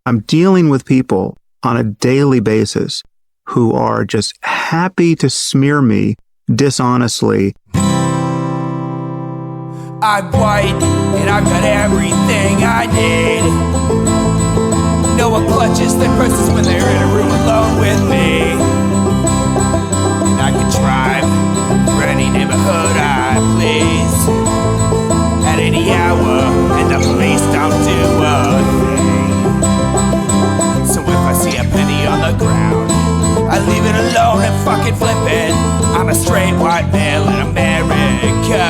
I'm dealing with people on a daily basis who are just happy to smear me dishonestly. I'm white, and I've got everything I need. No one clutches their purses when they're in a room alone with me. And I can drive for any neighborhood I please at any hour, and the police don't do a thing. So if I see a penny on the ground, I leave it alone and fucking flip it. I'm a straight white male in America.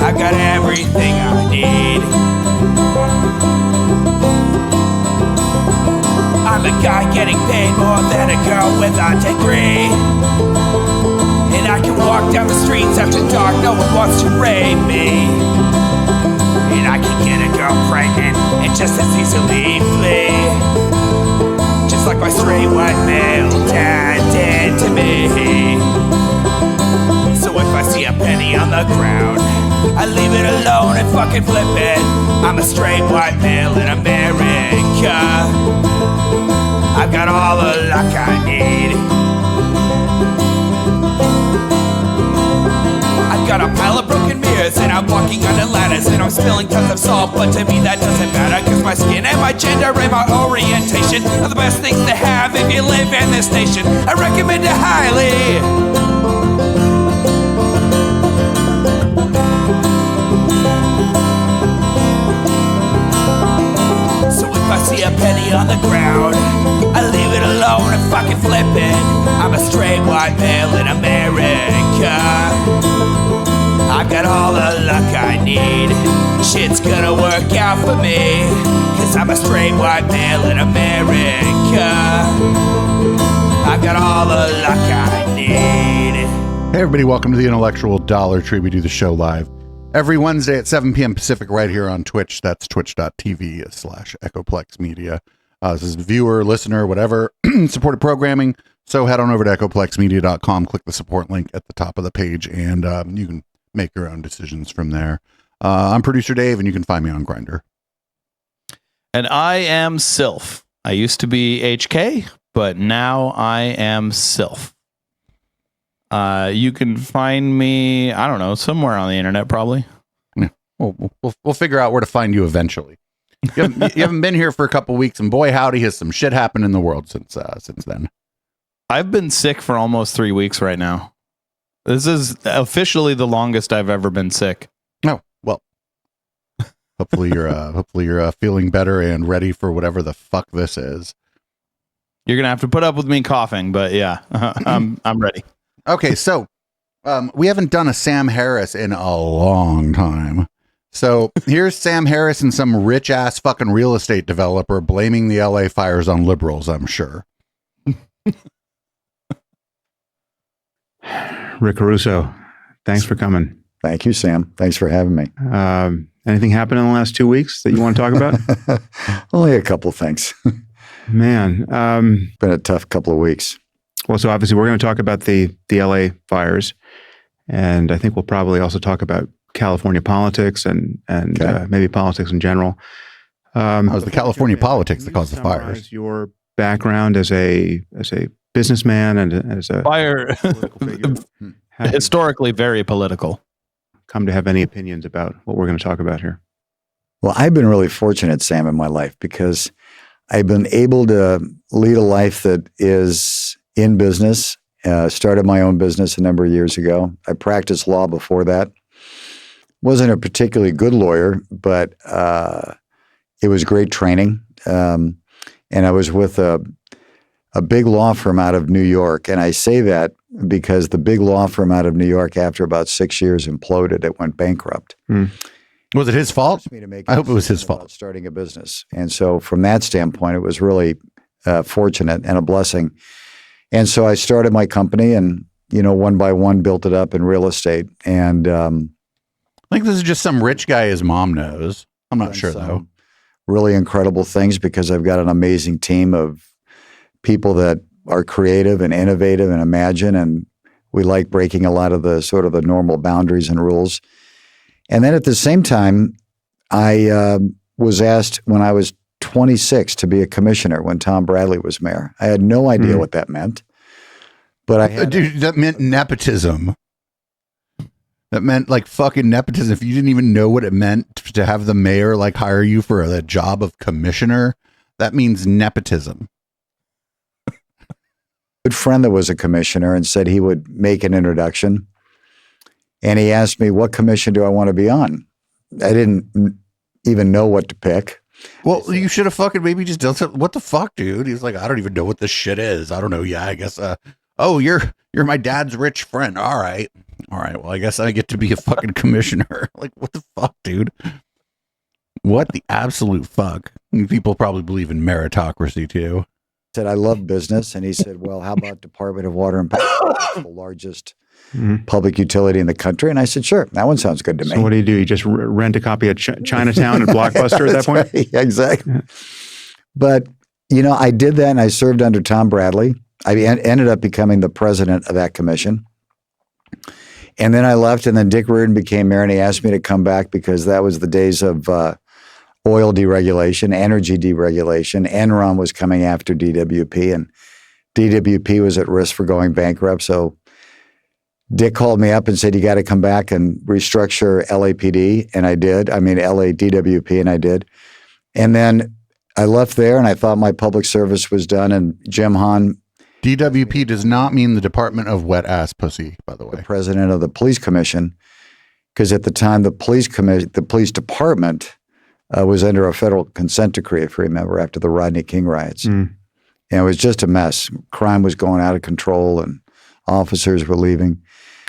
I've got everything I need. I'm a guy getting paid more than a girl with a degree. And I can walk down the streets after dark, no one wants to rape me. And I can get a girl pregnant and just as easily flee. Just like my straight white male dad did to me. So if I see a penny on the ground, I leave it alone and fucking flip it. I'm a straight white male in America. I've got all the luck I need. I've got a pile of broken mirrors and I'm walking under ladders and I'm spilling tons of salt, but to me that doesn't matter, cause my skin and my gender and my orientation are the best things to have if you live in this nation. I recommend it highly. I see a penny on the ground, I leave it alone and fucking flip it. I'm a straight white male in America. I've got all the luck I need. Shit's gonna work out for me, cause I'm a straight white male in America. I've got all the luck I need. Hey everybody, welcome to the Intellectual Dollar Tree. We do the show live every Wednesday at 7 p.m. Pacific right here on Twitch. That's twitch.tv/Echoplex Media. This is viewer, listener, whatever, supported programming. So head on over to echoplexmedia.com, click the support link at the top of the page, and you can make your own decisions from there. I'm producer Dave, and you can find me on Grindr. And I am Sylph. I used to be HK, but now I am Sylph. You can find me, I don't know, somewhere on the internet, probably. Yeah. We'll figure out where to find you eventually. You haven't been here for a couple weeks, and boy, howdy, has some shit happened in the world since then. I've been sick for almost 3 weeks right now. This is officially the longest I've ever been sick. Oh, well, hopefully you're feeling better and ready for whatever the fuck this is. You're going to have to put up with me coughing, but yeah, I'm ready. Okay, so we haven't done a Sam Harris in a long time. So here's Sam Harris and some rich ass fucking real estate developer blaming the LA fires on liberals, I'm sure. Rick Caruso, thanks for coming. Thank you, Sam. Thanks for having me. Anything happened in the last 2 weeks that you want to talk about? Only a couple things. Man. Been a tough couple of weeks. Well, so obviously we're going to talk about the LA fires, and I think we'll probably also talk about California politics and Okay. Maybe politics in general. It was the California politics that caused the fires. Your background as a businessman and as a Fire, political figure, historically very political. come to have any opinions about what we're going to talk about here? Well, I've been really fortunate, Sam, in my life because I've been able to lead a life that is in business. Started my own business a number of years ago. I practiced law before that. Wasn't a particularly good lawyer, but it was great training. And I was with a big law firm out of New York. And I say that because the big law firm out of New York, after about 6 years, imploded. It went bankrupt. Was it his fault? I hope it was his about fault. starting a business. And so from that standpoint, it was really fortunate and a blessing. And so I started my company and, one by one built it up in real estate. And I think this is just some rich guy his mom knows. I'm not sure, though. Really incredible things because I've got an amazing team of people that are creative and innovative and imagine. And we like breaking a lot of the sort of the normal boundaries and rules. And then at the same time, I was asked when I was 26 to be a commissioner when Tom Bradley was mayor. I had no idea what that meant, but I had. Dude, that meant nepotism. That meant like fucking nepotism. If you didn't even know what it meant to have the mayor like hire you for the job of commissioner, that means nepotism. Good friend that was a commissioner and said he would make an introduction. And he asked me, what commission do I want to be on? I didn't even know what to pick. Well, you should have fucking maybe just done something. What the fuck, dude? He's like, I don't even know what this shit is. I don't know. Yeah, I guess. Oh, you're my dad's rich friend. All right. Well, I guess I get to be a fucking commissioner. Like, what the fuck, dude? What the absolute fuck? People probably believe in meritocracy too. Said, I love business. And he said, well, how about Department of Water and Power? It's the largest public utility in the country. And I said, sure, that one sounds good to me. So what do? You just rent a copy of Chinatown and Blockbuster at that point? Right. Yeah, exactly. Yeah. But, I did that and I served under Tom Bradley. I ended up becoming the president of that commission. And then I left, and then Dick Reardon became mayor, and he asked me to come back because that was the days of oil deregulation, energy deregulation. Enron was coming after DWP, and DWP was at risk for going bankrupt. So Dick called me up and said, you got to come back and restructure LAPD, and I did. I mean, LADWP, and I did. And then I left there, and I thought my public service was done, and Jim Hahn, DWP does not mean the Department of Wet Ass Pussy, by the way. The president of the police commission, because at the time the police department was under a federal consent decree, if you remember, after the Rodney King riots. And it was just a mess. Crime was going out of control and officers were leaving.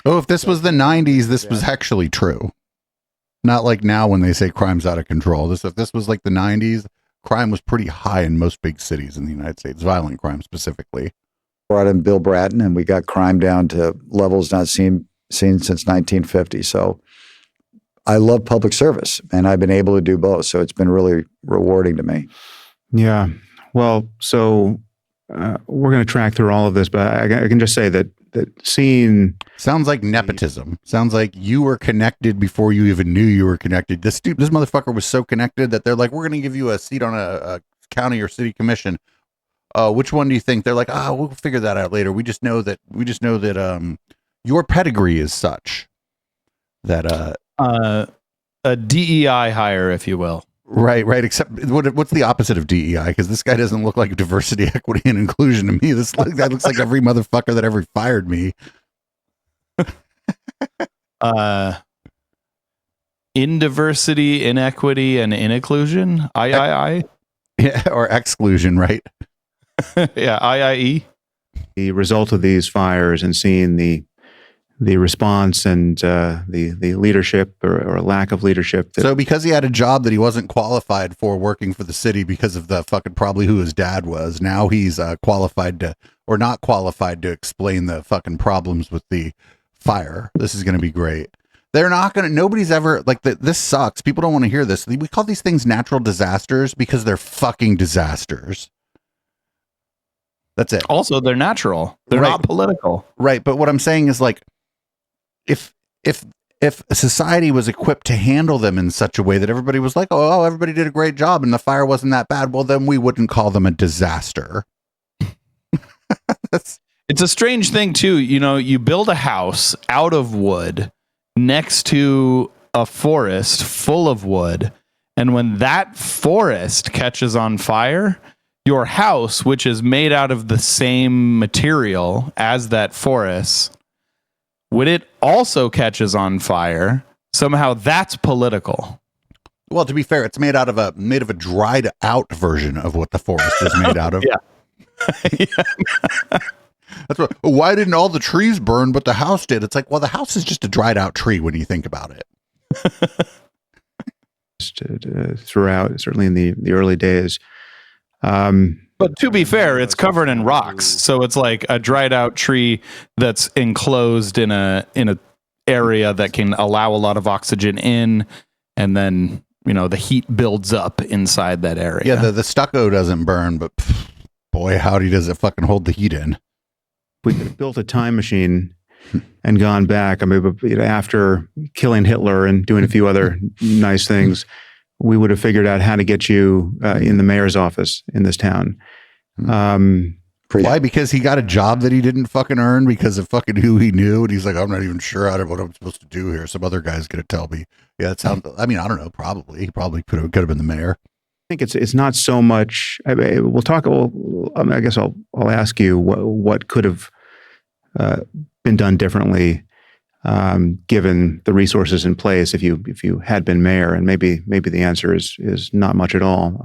Oh, if this was the 90s, this was actually true. Not like now when they say crime's out of control. If this was like the 90s, crime was pretty high in most big cities in the United States, violent crime specifically. Brought in Bill Bratton, and we got crime down to levels not seen since 1950. So I love public service, and I've been able to do both. So it's been really rewarding to me. Yeah. Well, so we're going to track through all of this, but I can just say that seeing... Sounds like nepotism. Sounds like you were connected before you even knew you were connected. This motherfucker was so connected that they're like, we're going to give you a seat on a county or city commission. Which one do you think? They're like, we'll figure that out later. We just know that your pedigree is such that a DEI hire, if you will. Right. Except what's the opposite of DEI? Because this guy doesn't look like diversity, equity, and inclusion to me. This guy looks like every motherfucker that ever fired me. In diversity, inequity, and inclusion. I. Yeah, or exclusion, right? Yeah, IIE. The result of these fires and seeing the response and the leadership or lack of leadership. So because he had a job that he wasn't qualified for working for the city because of the fucking probably who his dad was, now he's qualified to or not qualified to explain the fucking problems with the fire. This is going to be great. They're not going to, nobody's ever, like, this sucks. People don't want to hear this. We call these things natural disasters because they're fucking disasters. That's it. Also, they're natural. They're not political. Right. But what I'm saying is, like, if society was equipped to handle them in such a way that everybody was like, oh, everybody did a great job and the fire wasn't that bad, well, then we wouldn't call them a disaster. It's a strange thing, too. You build a house out of wood next to a forest full of wood. And when that forest catches on fire, your house, which is made out of the same material as that forest, when it also catches on fire, somehow that's political. Well, to be fair, it's made of a dried out version of what the forest is made out of. Yeah. That's what. Why didn't all the trees burn, but the house did? It's like, well, the house is just a dried out tree when you think about it. Throughout, certainly in the early days. But to be fair, it's covered in rocks, so it's like a dried out tree that's enclosed in a area that can allow a lot of oxygen in, and then the heat builds up inside that area. Yeah, the stucco doesn't burn, but boy, howdy, does it fucking hold the heat in. We could have built a time machine and gone back. I mean, after killing Hitler and doing a few other nice things, we would have figured out how to get you in the mayor's office in this town. Why? Because he got a job that he didn't fucking earn because of fucking who he knew, and he's like, I'm not even sure what I'm supposed to do here. Some other guy's gonna tell me. Yeah, it sounds. I mean, I don't know. Probably he probably could have been the mayor. I think it's not so much. We'll talk. I guess I'll ask you what could have been done differently, given the resources in place. If you had been mayor, and maybe the answer is not much at all.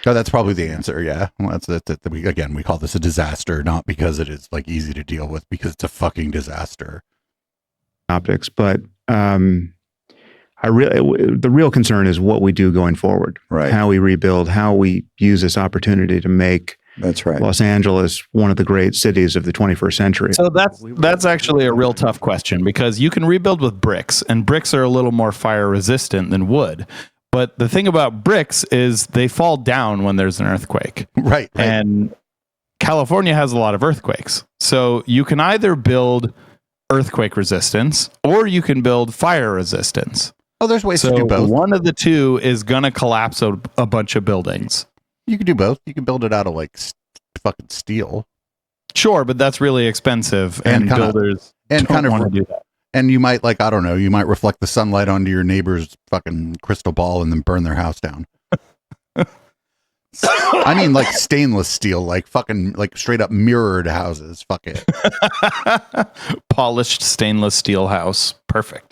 No, that's probably the answer. Yeah, well, we call this a disaster, not because it is like easy to deal with, because it's a fucking disaster. Optics, but the real concern is what we do going forward, Right. How we rebuild, how we use this opportunity to make That's right. Los Angeles one of the great cities of the 21st century. So that's actually a real tough question, because you can rebuild with bricks, and bricks are a little more fire resistant than wood. But the thing about bricks is they fall down when there's an earthquake. Right. And California has a lot of earthquakes. So you can either build earthquake resistance or you can build fire resistance. Oh, there's ways So to do both. one of the two is going to collapse a bunch of buildings. You can do both. You can build it out of like fucking steel. Sure, but that's really expensive, and builders don't want to do that. And you might, like, I don't know, you might reflect the sunlight onto your neighbor's fucking crystal ball and then burn their house down. I mean, like stainless steel, like fucking, like straight up mirrored houses. Fuck it. Polished stainless steel house. Perfect.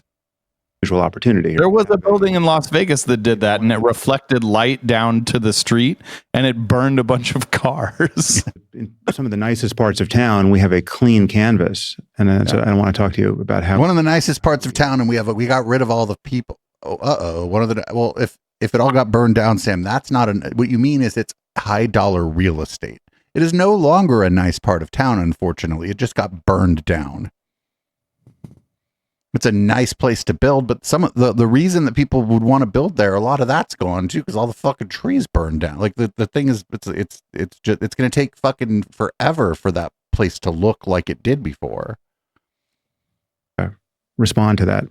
Visual opportunity. There was a building in Las Vegas that did that, and it reflected light down to the street, and it burned a bunch of cars. In some of the nicest parts of town, we have a clean canvas, and so I want to talk to you about how One of the nicest parts of town, and we got rid of all the people. Oh, if it all got burned down, Sam, that's not what you mean is it's high dollar real estate. It is no longer a nice part of town, unfortunately. It just got burned down. It's a nice place to build, but some of the reason that people would want to build there, a lot of that's gone too, because all the fucking trees burned down. Like the thing is, it's going to take fucking forever for that place to look like it did before. respond to that.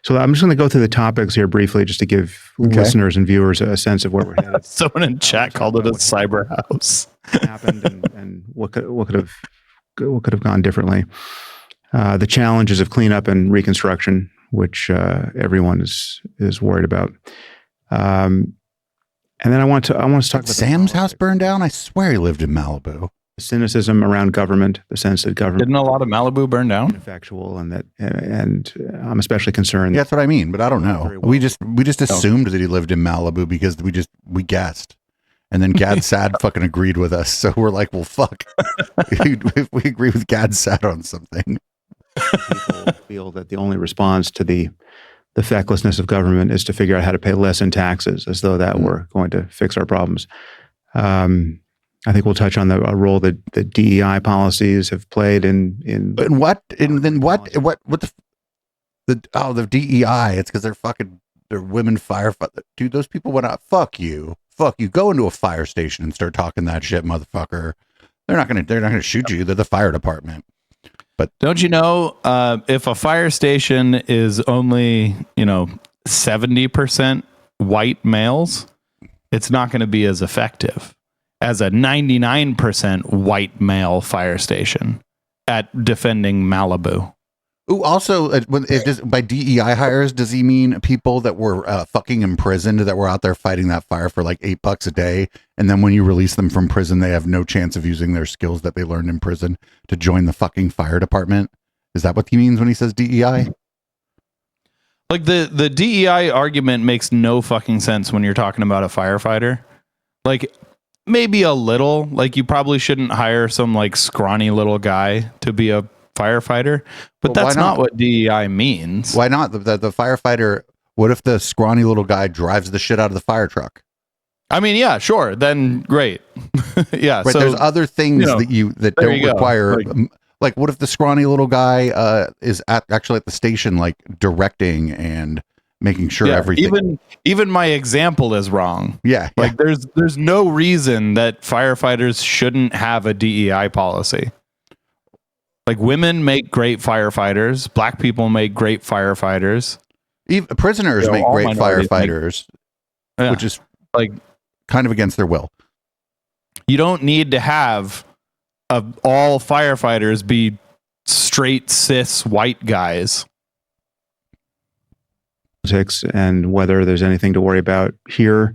So I'm just going to go through the topics here briefly, just to give listeners and viewers a sense of where we're headed. Someone in chat called it a cyber house. Happened and what could have gone differently. The challenges of cleanup and reconstruction, which everyone is worried about. And then I want to talk about Sam's house burned down. I swear he lived in Malibu. the cynicism around government, the sense that government Didn't a lot of Malibu burn down? is ineffectual, and I'm especially concerned. Yeah, that's what I mean, but I don't know. Very well. We just assumed that he lived in Malibu because we guessed. And then Gad Sad fucking agreed with us. So we're like, well, fuck. If we agree with Gad Sad on something. People feel that the only response to the fecklessness of government is to figure out how to pay less in taxes, as though that were going to fix our problems. I think we'll touch on the role that the DEI policies have played in What the DEI? It's because they're women firefighters. Dude, those people went out. Fuck you. Go into a fire station and start talking that shit, motherfucker. They're not gonna shoot you. They're the fire department. But don't you know, if a fire station is only 70% white males, it's not going to be as effective as a 99% white male fire station at defending Malibu. ooh, also, by DEI hires, does he mean people that were fucking imprisoned that were out there fighting that fire for like $8 a day, and then when you release them from prison, they have no chance of using their skills that they learned in prison to join the fucking fire department? Is that what he means when he says DEI? Like the DEI argument makes no fucking sense when you're talking about a firefighter. Like maybe a little, like you probably shouldn't hire some like scrawny little guy to be a firefighter, but Well, that's not what DEI means. Why not? The firefighter, what if the scrawny little guy drives the shit out of the fire truck? I mean, yeah, sure. Then great. Yeah. Right, So there's other things that there don't you go. require. Like, what if the scrawny little guy is actually at the station, like directing and making sure everything. Even my example is wrong. Yeah. Like there's no reason that firefighters shouldn't have a DEI policy. Like women make great firefighters, black people make great firefighters. Even prisoners make all great minorities firefighters, Yeah. which is like kind of against their will. you don't need to have all firefighters be straight cis white guys. Politics and whether there's anything to worry about here.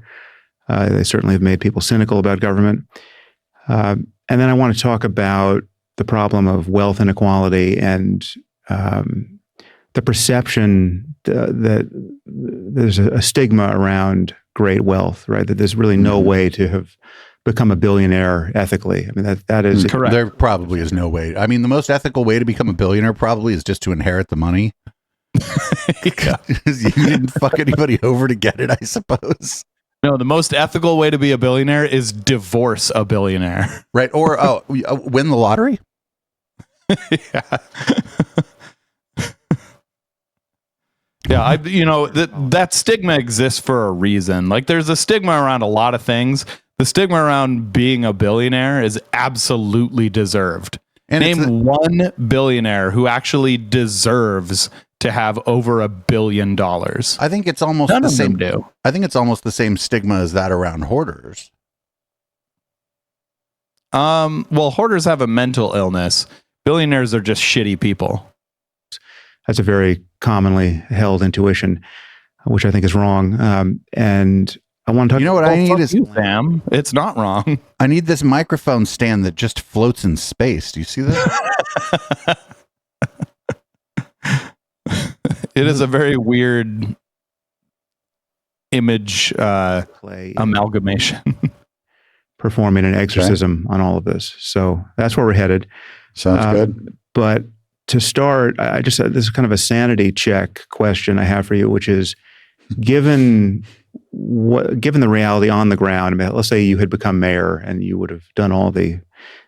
They certainly have made people cynical about government. And then I want to talk about the problem of wealth inequality and the perception that there's a stigma around great wealth, right? That there's really no way to have become a billionaire ethically. I mean, that is Correct. There probably is no way. I mean, the most ethical way to become a billionaire probably is just to inherit the money. Yeah. You didn't fuck anybody over to get it, I suppose. No, the most ethical way to be a billionaire is divorce a billionaire. Right. Or win the lottery. Yeah. Yeah, that stigma exists for a reason. Like there's a stigma around a lot of things. The stigma around being a billionaire is absolutely deserved. And Name one billionaire who actually deserves to have over $1 billion. I think it's almost None the of same. them do. I think it's almost the same stigma as that around hoarders. Well, hoarders have a mental illness. Billionaires are just shitty people. that's a very commonly held intuition, which I think is wrong. And I want to talk. You know what I need is Sam. It's not wrong. I need this microphone stand that just floats in space. Do you see that? It is a very weird image play amalgamation. performing an exorcism on all of this. So that's where we're headed. Sounds good. But to start, I just this is kind of a sanity check question I have for you, which is given the reality on the ground. I mean, let's say you had become mayor and you would have done all the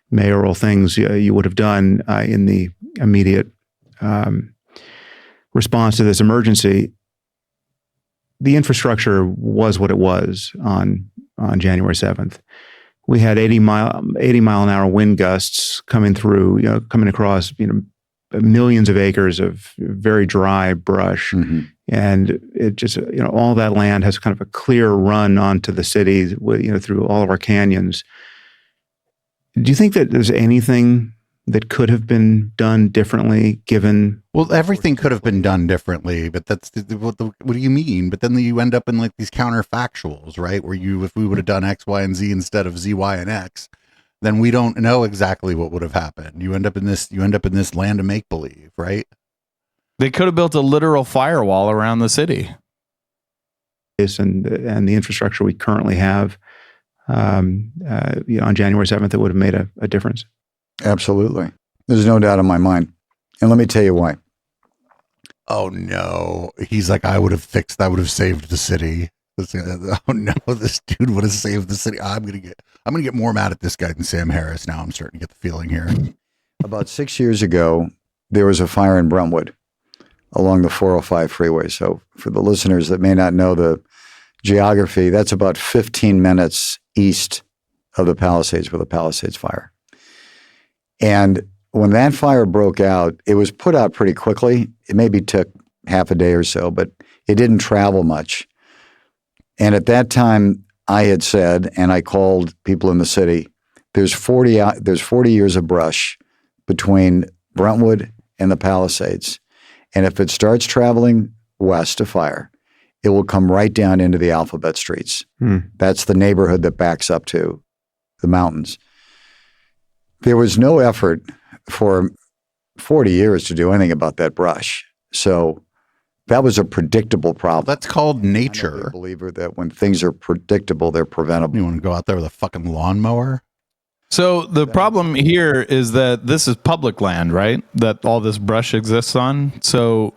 mayoral things you would have done in the immediate response to this emergency. The infrastructure was what it was on January 7th. We had 80 mile an hour wind gusts coming through, coming across, millions of acres of very dry brush. Mm-hmm. And it just, all that land has kind of a clear run onto the city, through all of our canyons. Do you think that there's anything that could have been done differently given? Well, everything could have been done differently, but what do you mean? But then you end up in like these counterfactuals, right? Where if we would have done X, Y, and Z instead of Z, Y, and X, then we don't know exactly what would have happened. You end up in this land of make believe, right? They could have built a literal firewall around the city. And the infrastructure we currently have on January 7th, it would have made a difference. Absolutely. There's no doubt in my mind. And let me tell you why. Oh no. He's like, I would have saved the city. Oh no, this dude would have saved the city. I'm gonna get more mad at this guy than Sam Harris now. I'm starting to get the feeling here. About 6 years ago, there was a fire in Brentwood along the 405 freeway. So for the listeners that may not know the geography, that's about 15 minutes east of the Palisades, where the Palisades fire. And when that fire broke out, it was put out pretty quickly. It maybe took half a day or so, but it didn't travel much. And at that time, I had said, and I called people in the city, there's 40 years of brush between Brentwood and the Palisades. And if it starts traveling west to fire, it will come right down into the alphabet streets. That's the neighborhood that backs up to the mountains. There was no effort for 40 years to do anything about that brush. So that was a predictable problem. That's called nature. I'm a believer that when things are predictable, they're preventable. You want to go out there with a fucking lawnmower? So the problem here is that this is public land, right? That all this brush exists on. So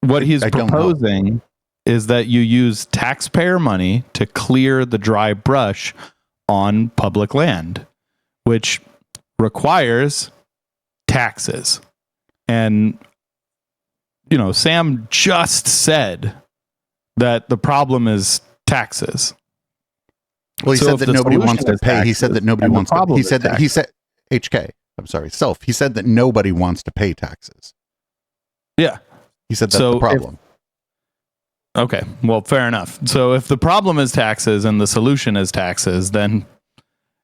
what he's proposing is that you use taxpayer money to clear the dry brush on public land, which requires taxes. And, Sam just said that the problem is taxes. Well, he said that nobody wants to pay. He said that nobody wants to. He said HK. I'm sorry, Self. He said that nobody wants to pay taxes. Yeah. He said that's the problem. Okay, well, fair enough. So if the problem is taxes and the solution is taxes, then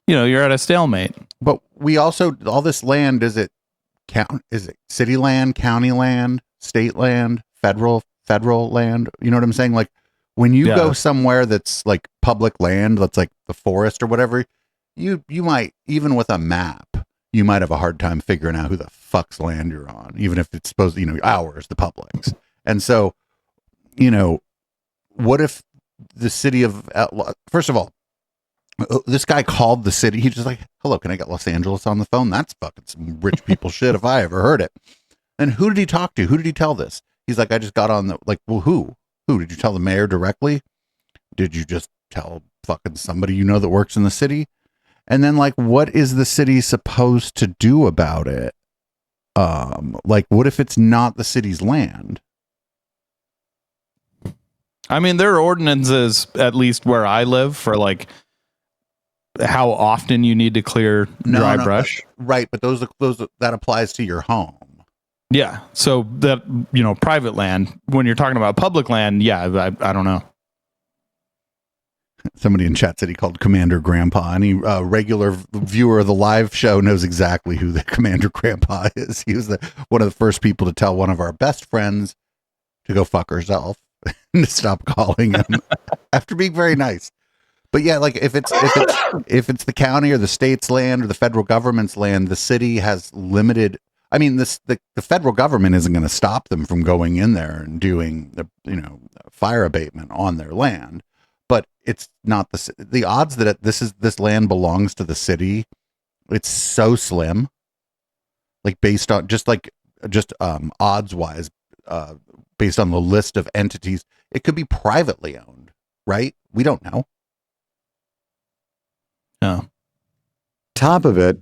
you're at a stalemate. But we also, all this land, is it city land, county land, state land, federal land? You know what I'm saying? Like when you go somewhere that's like public land, that's like the forest or whatever, you might, even with a map, you might have a hard time figuring out who the fuck's land you're on, even if it's supposed, ours, the public's. And so, what if the city of, first of all, this guy called the city. He's just like, hello, can I get Los Angeles on the phone? That's fucking some rich people shit if I ever heard it. And who did he talk to? Who did he tell this? He's like, I just got on well, who? Who? Did you tell the mayor directly? Did you just tell fucking somebody that works in the city? And then what is the city supposed to do about it? What if it's not the city's land? I mean, there are ordinances, at least where I live, for how often you need to clear dry brush. Right, but those that applies to your home. Yeah, so that private land. When you're talking about public land, yeah, I don't know. Somebody in chat said he called Commander Grandpa. Any regular viewer of the live show knows exactly who the Commander Grandpa is. He was one of the first people to tell one of our best friends to go fuck herself and to stop calling him after being very nice. But yeah, if it's the county or the state's land or the federal government's land, the city has limited. I mean, the federal government isn't going to stop them from going in there and doing fire abatement on their land. But it's not the odds that this land belongs to the city. It's so slim. Based on just odds wise, based on the list of entities, it could be privately owned, right? We don't know. No. Top of it,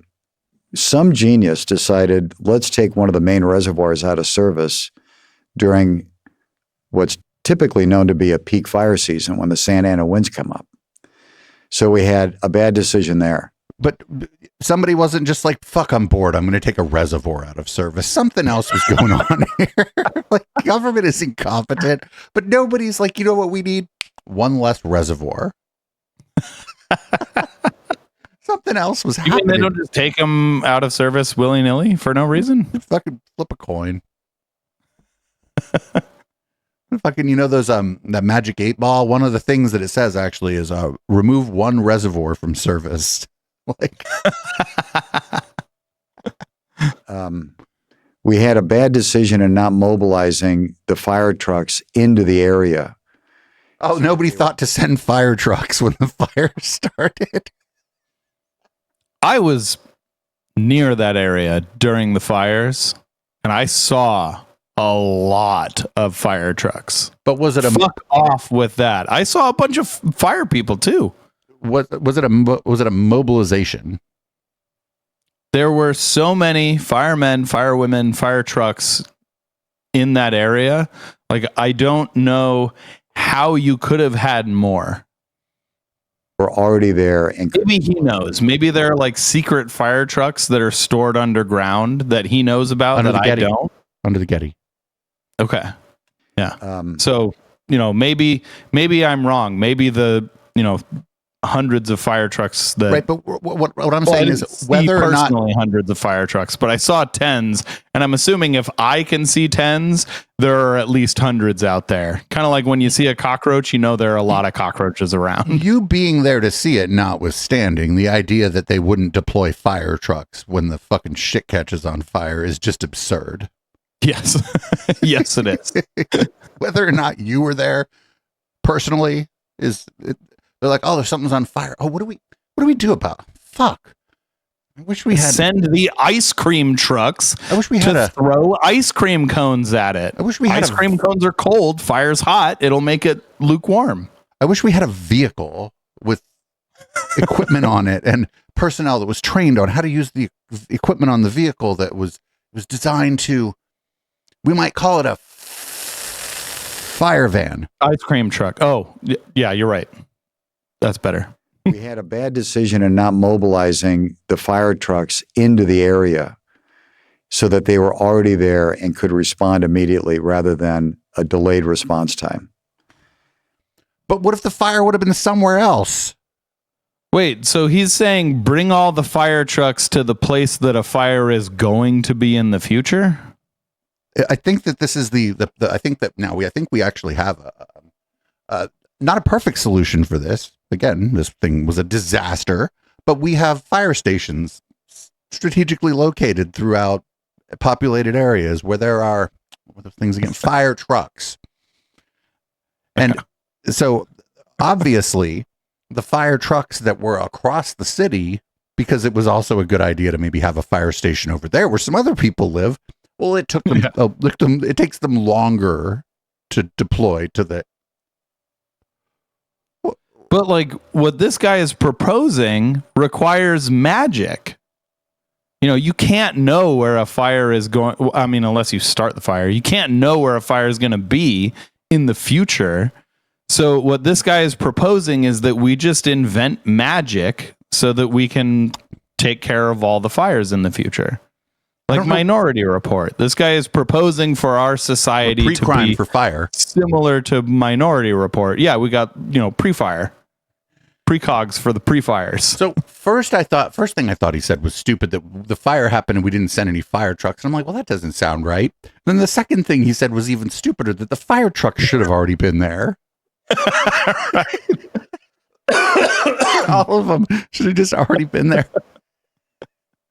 some genius decided, let's take one of the main reservoirs out of service during what's typically known to be a peak fire season when the Santa Ana winds come up. So we had a bad decision there. But somebody wasn't just like, fuck, I'm bored, I'm going to take a reservoir out of service. Something else was going on here. Government is incompetent, but nobody's like, you know what we need? One less reservoir. Something else was happening. You mean they don't just take them out of service willy-nilly for no reason? Fucking flip a coin. Fucking, those that Magic 8 Ball. One of the things that it says actually is remove one reservoir from service. We had a bad decision in not mobilizing the fire trucks into the area. Oh, nobody thought to send fire trucks when the fire started. I was near that area during the fires, and I saw a lot of fire trucks. But was it fuck off with that? I saw a bunch of fire people too. Was it a mobilization? There were so many firemen, firewomen, fire trucks in that area. I don't know how you could have had more. We're already there. And maybe he knows. Maybe there are secret fire trucks that are stored underground that he knows about that I don't. Under the Getty. Okay. Yeah. So, maybe I'm wrong. Maybe the, hundreds of fire trucks that. Right. But what I'm saying is whether or not hundreds of fire trucks, but I saw tens, and I'm assuming if I can see tens, there are at least hundreds out there. Kind of like when you see a cockroach, there are a lot of cockroaches around. You being there to see it notwithstanding, the idea that they wouldn't deploy fire trucks when the fucking shit catches on fire is just absurd. Yes. Yes, it is. Whether or not you were there personally they're like, oh, there's something's on fire. Oh, what do we do about it? Fuck. I wish we had send the ice cream trucks. I wish we had to throw ice cream cones at it. I wish we had ice cream cones are cold. Fire's hot. It'll make it lukewarm. I wish we had a vehicle with equipment on it and personnel that was trained on how to use the equipment on the vehicle that was designed to. We might call it a fire van. Ice cream truck. Oh, yeah, you're right. That's better. We had a bad decision in not mobilizing the fire trucks into the area so that they were already there and could respond immediately rather than a delayed response time. But what if the fire would have been somewhere else? Wait, so he's saying bring all the fire trucks to the place that a fire is going to be in the future? I think that this is I think we actually have not a perfect solution for this. Again, this thing was a disaster, but we have fire stations strategically located throughout populated areas where there are, what are those things again? Fire trucks. And so obviously the fire trucks that were across the city, because it was also a good idea to maybe have a fire station over there where some other people live. Well, it took them, it takes them longer to deploy to the. But like what this guy is proposing requires magic. You know, you can't know where a fire is going. I mean, unless you start the fire, you can't know where a fire is going to be in the future. So what this guy is proposing is that we just invent magic so that we can take care of all the fires in the future. Like Minority Report. This guy is proposing for our society to be for fire, similar to Minority Report. Yeah, we got, pre-fire. Precogs for the pre-fires. So first thing I thought he said was stupid, that the fire happened and we didn't send any fire trucks. And I'm like, well, that doesn't sound right. Then the second thing he said was even stupider, that the fire trucks should have already been there. All of them should have just already been there.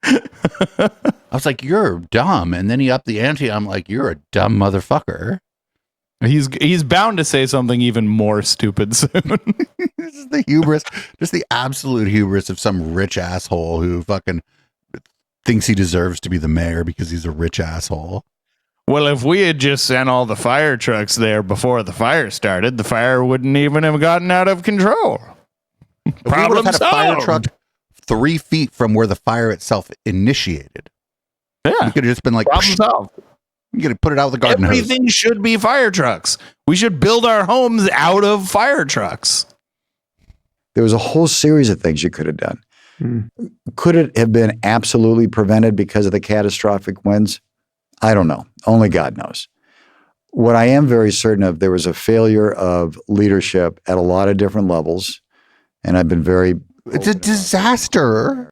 I was like, you're dumb. And then he upped the ante. I'm like, you're a dumb motherfucker. He's bound to say something even more stupid soon. This is the hubris, just the absolute hubris of some rich asshole who fucking thinks he deserves to be the mayor because he's a rich asshole. Well, if we had just sent all the fire trucks there before the fire started, the fire wouldn't even have gotten out of control. Problem solved. Had a fire truck 3 feet from where the fire itself initiated. Yeah, you could have just been like, problem solved. You got to put it out with the garden hose. Everything should be fire trucks. We should build our homes out of fire trucks. There was a whole series of things you could have done. Could it have been absolutely prevented because of the catastrophic winds? I don't know. Only God knows. What I am very certain of, there was a failure of leadership at a lot of different levels. And I've been very... It's a disaster.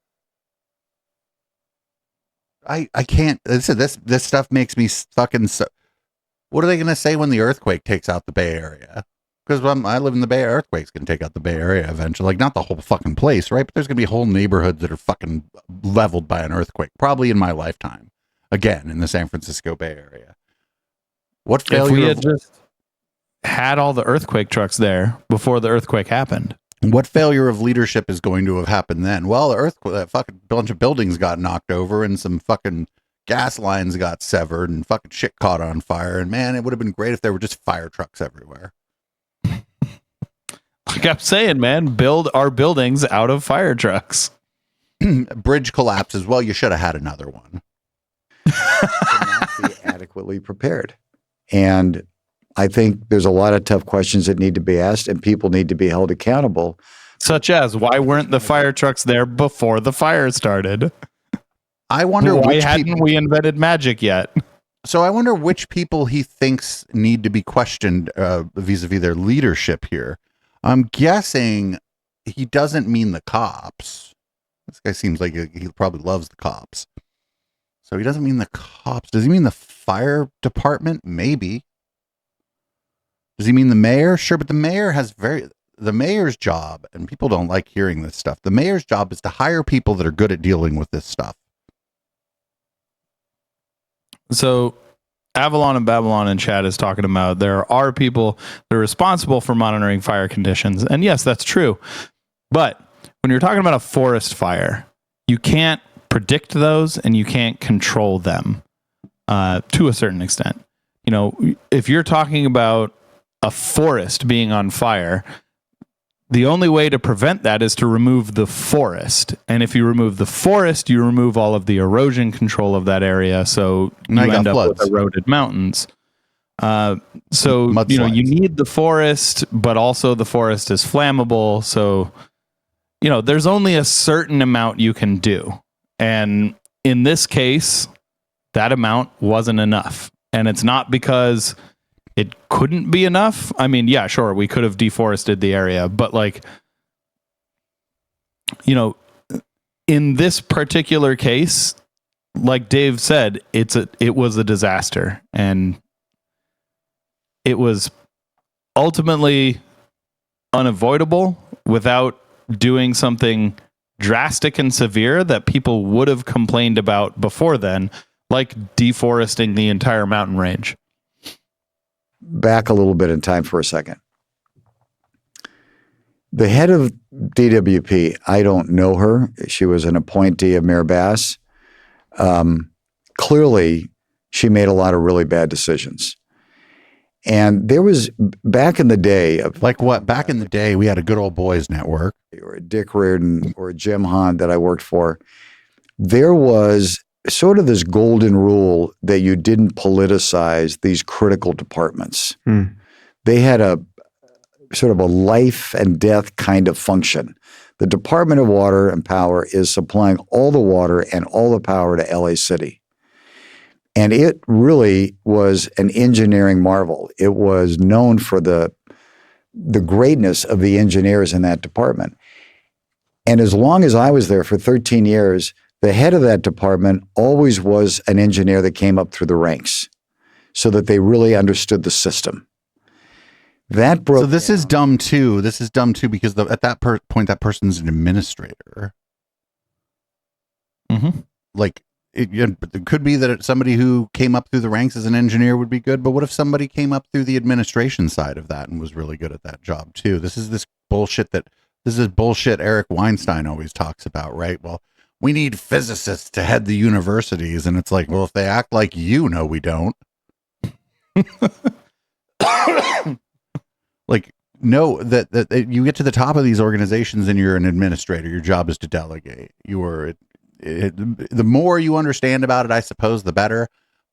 I can't. This stuff makes me fucking. What are they going to say when the earthquake takes out the Bay Area? Because I live in the Bay Area, earthquake's going to take out the Bay Area eventually. Like, not the whole fucking place, right? But there's going to be whole neighborhoods that are fucking leveled by an earthquake, probably in my lifetime. Again, in the San Francisco Bay Area. What failure? If we had just had all the earthquake trucks there before the earthquake happened. What failure of leadership is going to have happened then? Well, the earthquake, that fucking bunch of buildings got knocked over and some fucking gas lines got severed and fucking shit caught on fire. And man, it would have been great if there were just fire trucks everywhere. Like I'm saying, man, build our buildings out of fire trucks. Bridge collapses. Well, you should have had another one. Not be adequately prepared. And I think there's a lot of tough questions that need to be asked and people need to be held accountable. Such as, why weren't the fire trucks there before the fire started? I wonder why hadn't we invented magic yet? So I wonder which people he thinks need to be questioned vis-a-vis their leadership here. I'm guessing he doesn't mean the cops. This guy seems like he probably loves the cops. So he doesn't mean the cops. Does he mean the fire department? Maybe. Does he mean the mayor? Sure, but the mayor has the mayor's job, and people don't like hearing this stuff. The mayor's job is to hire people that are good at dealing with this stuff. So Avalon and Babylon in chat is talking about there are people that are responsible for monitoring fire conditions. And yes, that's true. But when you're talking about a forest fire, you can't predict those and you can't control them to a certain extent. You know, if you're talking about a forest being on fire, the only way to prevent that is to remove the forest. And if you remove the forest, you remove all of the erosion control of that area. So you end up with eroded mountains. So, you know, you need the forest, but also the forest is flammable. So, you know, there's only a certain amount you can do. And in this case, that amount wasn't enough. And it's not because it couldn't be enough. I mean, yeah, sure, we could have deforested the area, but like, you know, in this particular case, like Dave said, it was a disaster, and it was ultimately unavoidable without doing something drastic and severe that people would have complained about before then, like deforesting the entire mountain range. Back a little bit in time for a second. The head of DWP, I don't know her. She was an appointee of Mayor Bass. Clearly, she made a lot of really bad decisions. And there was, back in the day, Like what? Back in the day, we had a good old boys network. or a Dick Reardon or a Jim Hahn that I worked for, there was sort of this golden rule that you didn't politicize these critical departments. They had a sort of a life and death kind of function. The Department of Water and Power is supplying all the water and all the power to LA City. And it really was an engineering marvel. It was known for the greatness of the engineers in that department. And as long as I was there for 13 years, the head of that department always was an engineer that came up through the ranks so that they really understood the system. That broke. So this is dumb too. This is dumb too because at that point, that person's an administrator. Mm-hmm. Like it could be that somebody who came up through the ranks as an engineer would be good, but what if somebody came up through the administration side of that and was really good at that job too? This is bullshit Eric Weinstein always talks about, right? Well, we need physicists to head the universities, and it's like, well, if they act like you, no, we don't. Like, no, that you get to the top of these organizations and you're an administrator. Your job is to delegate. The more you understand about it, I suppose, the better.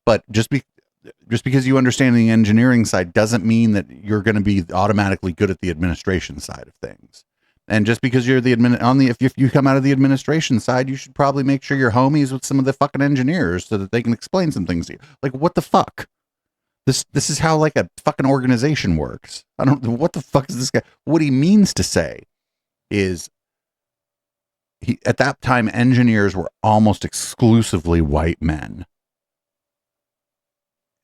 But just because you understand the engineering side doesn't mean that you're going to be automatically good at the administration side of things. And just because you're if you come out of the administration side, you should probably make sure you're homies with some of the fucking engineers so that they can explain some things to you. Like, what the fuck? This is how like a fucking organization works. I don't know what the fuck is this guy. What he means to say is at that time engineers were almost exclusively white men.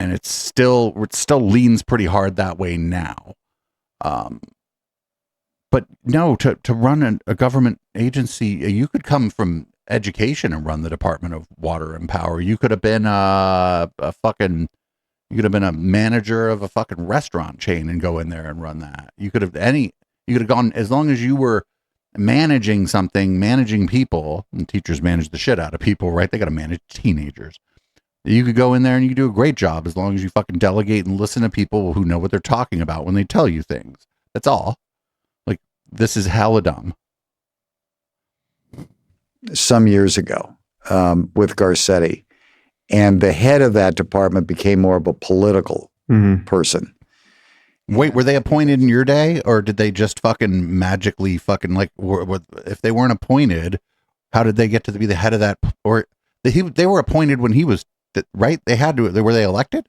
And it still leans pretty hard that way now. But no, to run a government agency, you could come from education and run the Department of Water and Power. You could have been you could have been a manager of a fucking restaurant chain and go in there and run that. You could have gone, as long as you were managing people, and teachers manage the shit out of people, right? They got to manage teenagers. You could go in there and you could do a great job as long as you fucking delegate and listen to people who know what they're talking about when they tell you things. That's all. Like, this is hella dumb. Some years ago with Garcetti. And the head of that department became more of a political person. Wait, were they appointed in your day, or did they just fucking magically fucking like? If they weren't appointed, how did they get to be the head of that? Or they were appointed when he was right. They had to. Were they elected?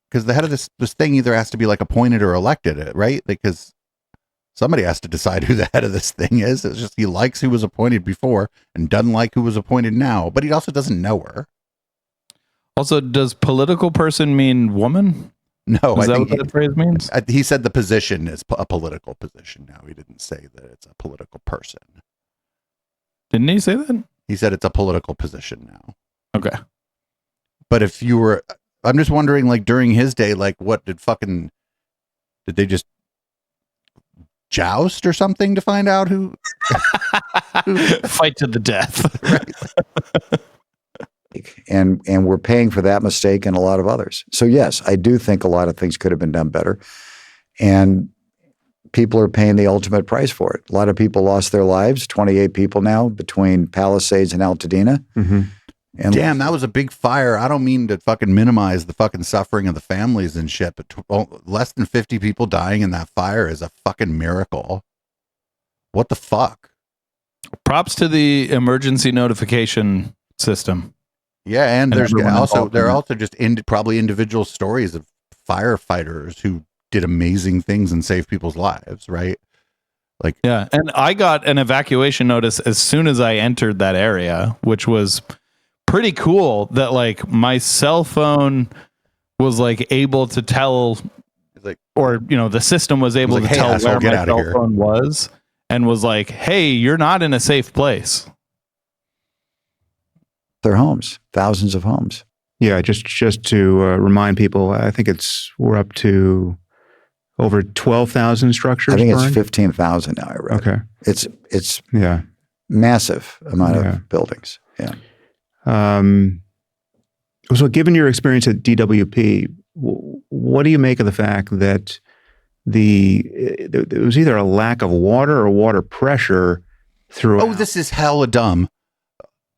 Because the head of this thing either has to be like appointed or elected, right? Because somebody has to decide who the head of this thing is. It's just he likes who was appointed before and doesn't like who was appointed now, but he also doesn't know her. Also, does political person mean woman? No, is that what that phrase means? He said the position is a political position now. He didn't say that it's a political person. Didn't he say that? He said it's a political position now. Okay. But if you were, I'm just wondering, like during his day, like what did they just joust or something to find out who fight to the death? Right. And we're paying for that mistake and a lot of others. So yes, I do think a lot of things could have been done better. And people are paying the ultimate price for it. A lot of people lost their lives, 28 people now between Palisades and Altadena. Mm-hmm. And damn, that was a big fire. I don't mean to fucking minimize the fucking suffering of the families and shit, but less than 50 people dying in that fire is a fucking miracle. What the fuck? Props to the emergency notification system. Yeah, and there's everyone also involved there in are it. also just probably individual stories of firefighters who did amazing things and saved people's lives, right? Like, Yeah, and I got an evacuation notice as soon as I entered that area, which was pretty cool. That like my cell phone was like able to tell, like, or the system was able like, to "Hey, tell asshole, where get my outta cell here." phone was, and was like, "Hey, you're not in a safe place." Their homes, thousands of homes. Yeah, just to remind people, I think we're up to over 12,000 structures. I think it's burned? 15,000 now. I read. Okay. It's Yeah. massive amount Yeah. of buildings. Yeah. So, given your experience at DWP, what do you make of the fact that there was either a lack of water or water pressure throughout? oh, this is hella dumb.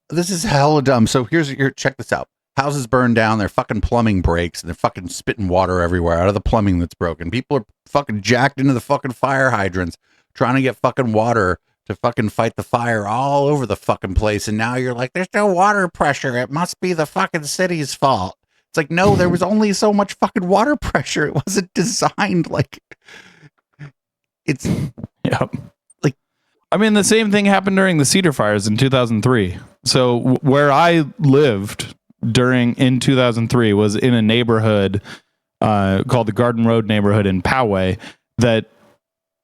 This is hella dumb. So check this out. Houses burn down, their fucking plumbing breaks, and they're fucking spitting water everywhere out of the plumbing that's broken. People are fucking jacked into the fucking fire hydrants, trying to get fucking water to fucking fight the fire all over the fucking place. And now you're like, there's no water pressure. It must be the fucking city's fault. It's like, no, there was only so much fucking water pressure. It wasn't designed like it's. Yep. Like, I mean, the same thing happened during the Cedar fires in 2003. So where I lived in 2003 was in a neighborhood called the Garden Road neighborhood in Poway, that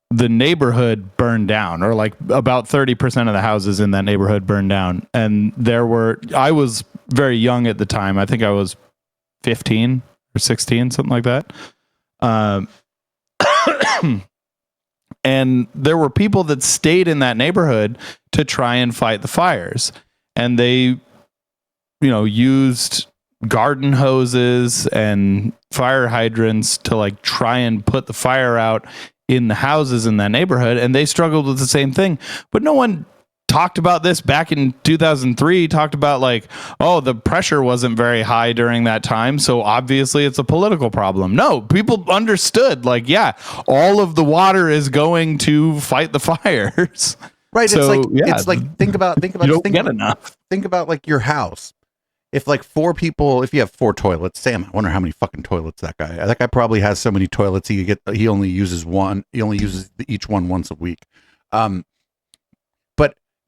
the neighborhood burned down, or like about 30% of the houses in that neighborhood burned down. And I was very young at the time. I think I was 15 or 16, something like that. And there were people that stayed in that neighborhood to try and fight the fires. And they, used garden hoses and fire hydrants to like try and put the fire out in the houses in that neighborhood. And they struggled with the same thing. But no one talked about this back in 2003, talked about like, oh, the pressure wasn't very high during that time, so obviously it's a political problem. No, people understood, like, yeah, all of the water is going to fight the fires. right. So, it's like, think about, You don't get enough. think about like your house. If like if you have 4 toilets, Sam, I wonder how many fucking toilets that guy probably has so many toilets. He only uses one. He only uses each one once a week. But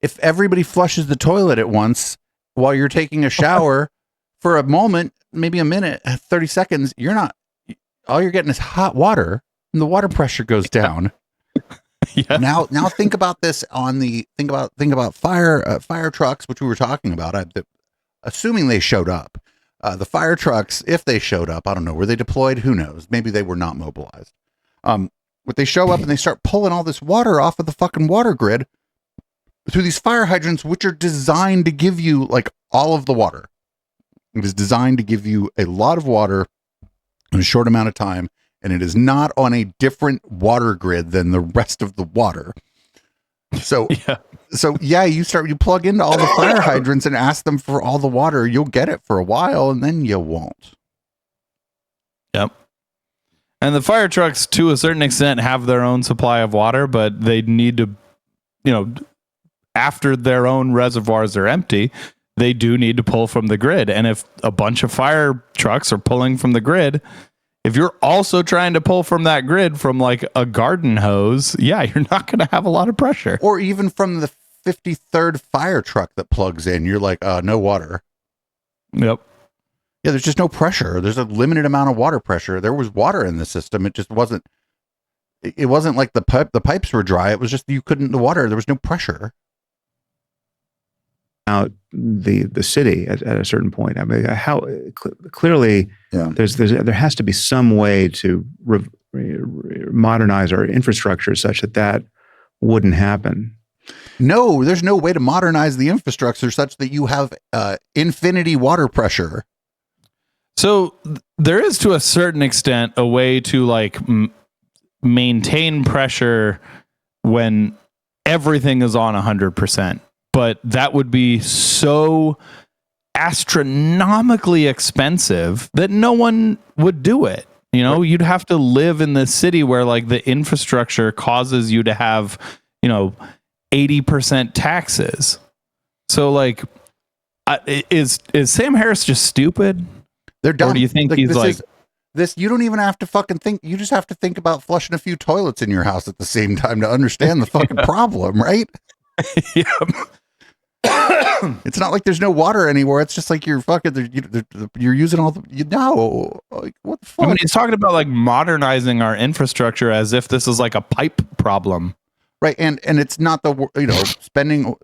if everybody flushes the toilet at once while you're taking a shower for a moment, maybe a minute, 30 seconds, all you're getting is hot water and the water pressure goes down. Yeah. Now think about this think about fire trucks, which we were talking about. Assuming they showed up, the fire trucks, if they showed up, I don't know, were they deployed? Who knows? Maybe they were not mobilized. But they show up and they start pulling all this water off of the fucking water grid through these fire hydrants, which are designed to give you like all of the water. It is designed to give you a lot of water in a short amount of time, and it is not on a different water grid than the rest of the water. So you plug into all the fire hydrants and ask them for all the water. You'll get it for a while, and then you won't. Yep. And the fire trucks, to a certain extent, have their own supply of water, but they need to, after their own reservoirs are empty, they do need to pull from the grid. And if a bunch of fire trucks are pulling from the grid, if you're also trying to pull from that grid from like a garden hose, yeah, you're not going to have a lot of pressure. Or even from the 53rd fire truck that plugs in, you're like, no water. Yep. Yeah, there's just no pressure. There's a limited amount of water pressure. There was water in the system. It just wasn't. It wasn't like the pipes were dry. It was just the water. There was no pressure. Out the city at a certain point. I mean, clearly there has to be some way to modernize our infrastructure such that wouldn't happen. No, there's no way to modernize the infrastructure such that you have infinity water pressure. So there is, to a certain extent, a way to like maintain pressure when everything is on 100%. But that would be so astronomically expensive that no one would do it. You'd have to live in this city where like the infrastructure causes you to have, 80% taxes. So like Is Sam Harris just stupid? They're dumb. Or do you think Like, he's this like, is- this? You don't even have to fucking think. You just have to think about flushing a few toilets in your house at the same time to understand the fucking problem, right? yeah, It's not like there's no water anywhere. It's just like you're fucking. You're using all the. Like, what the fuck? I mean, he's talking about like modernizing our infrastructure as if this is like a pipe problem. Right, and it's not spending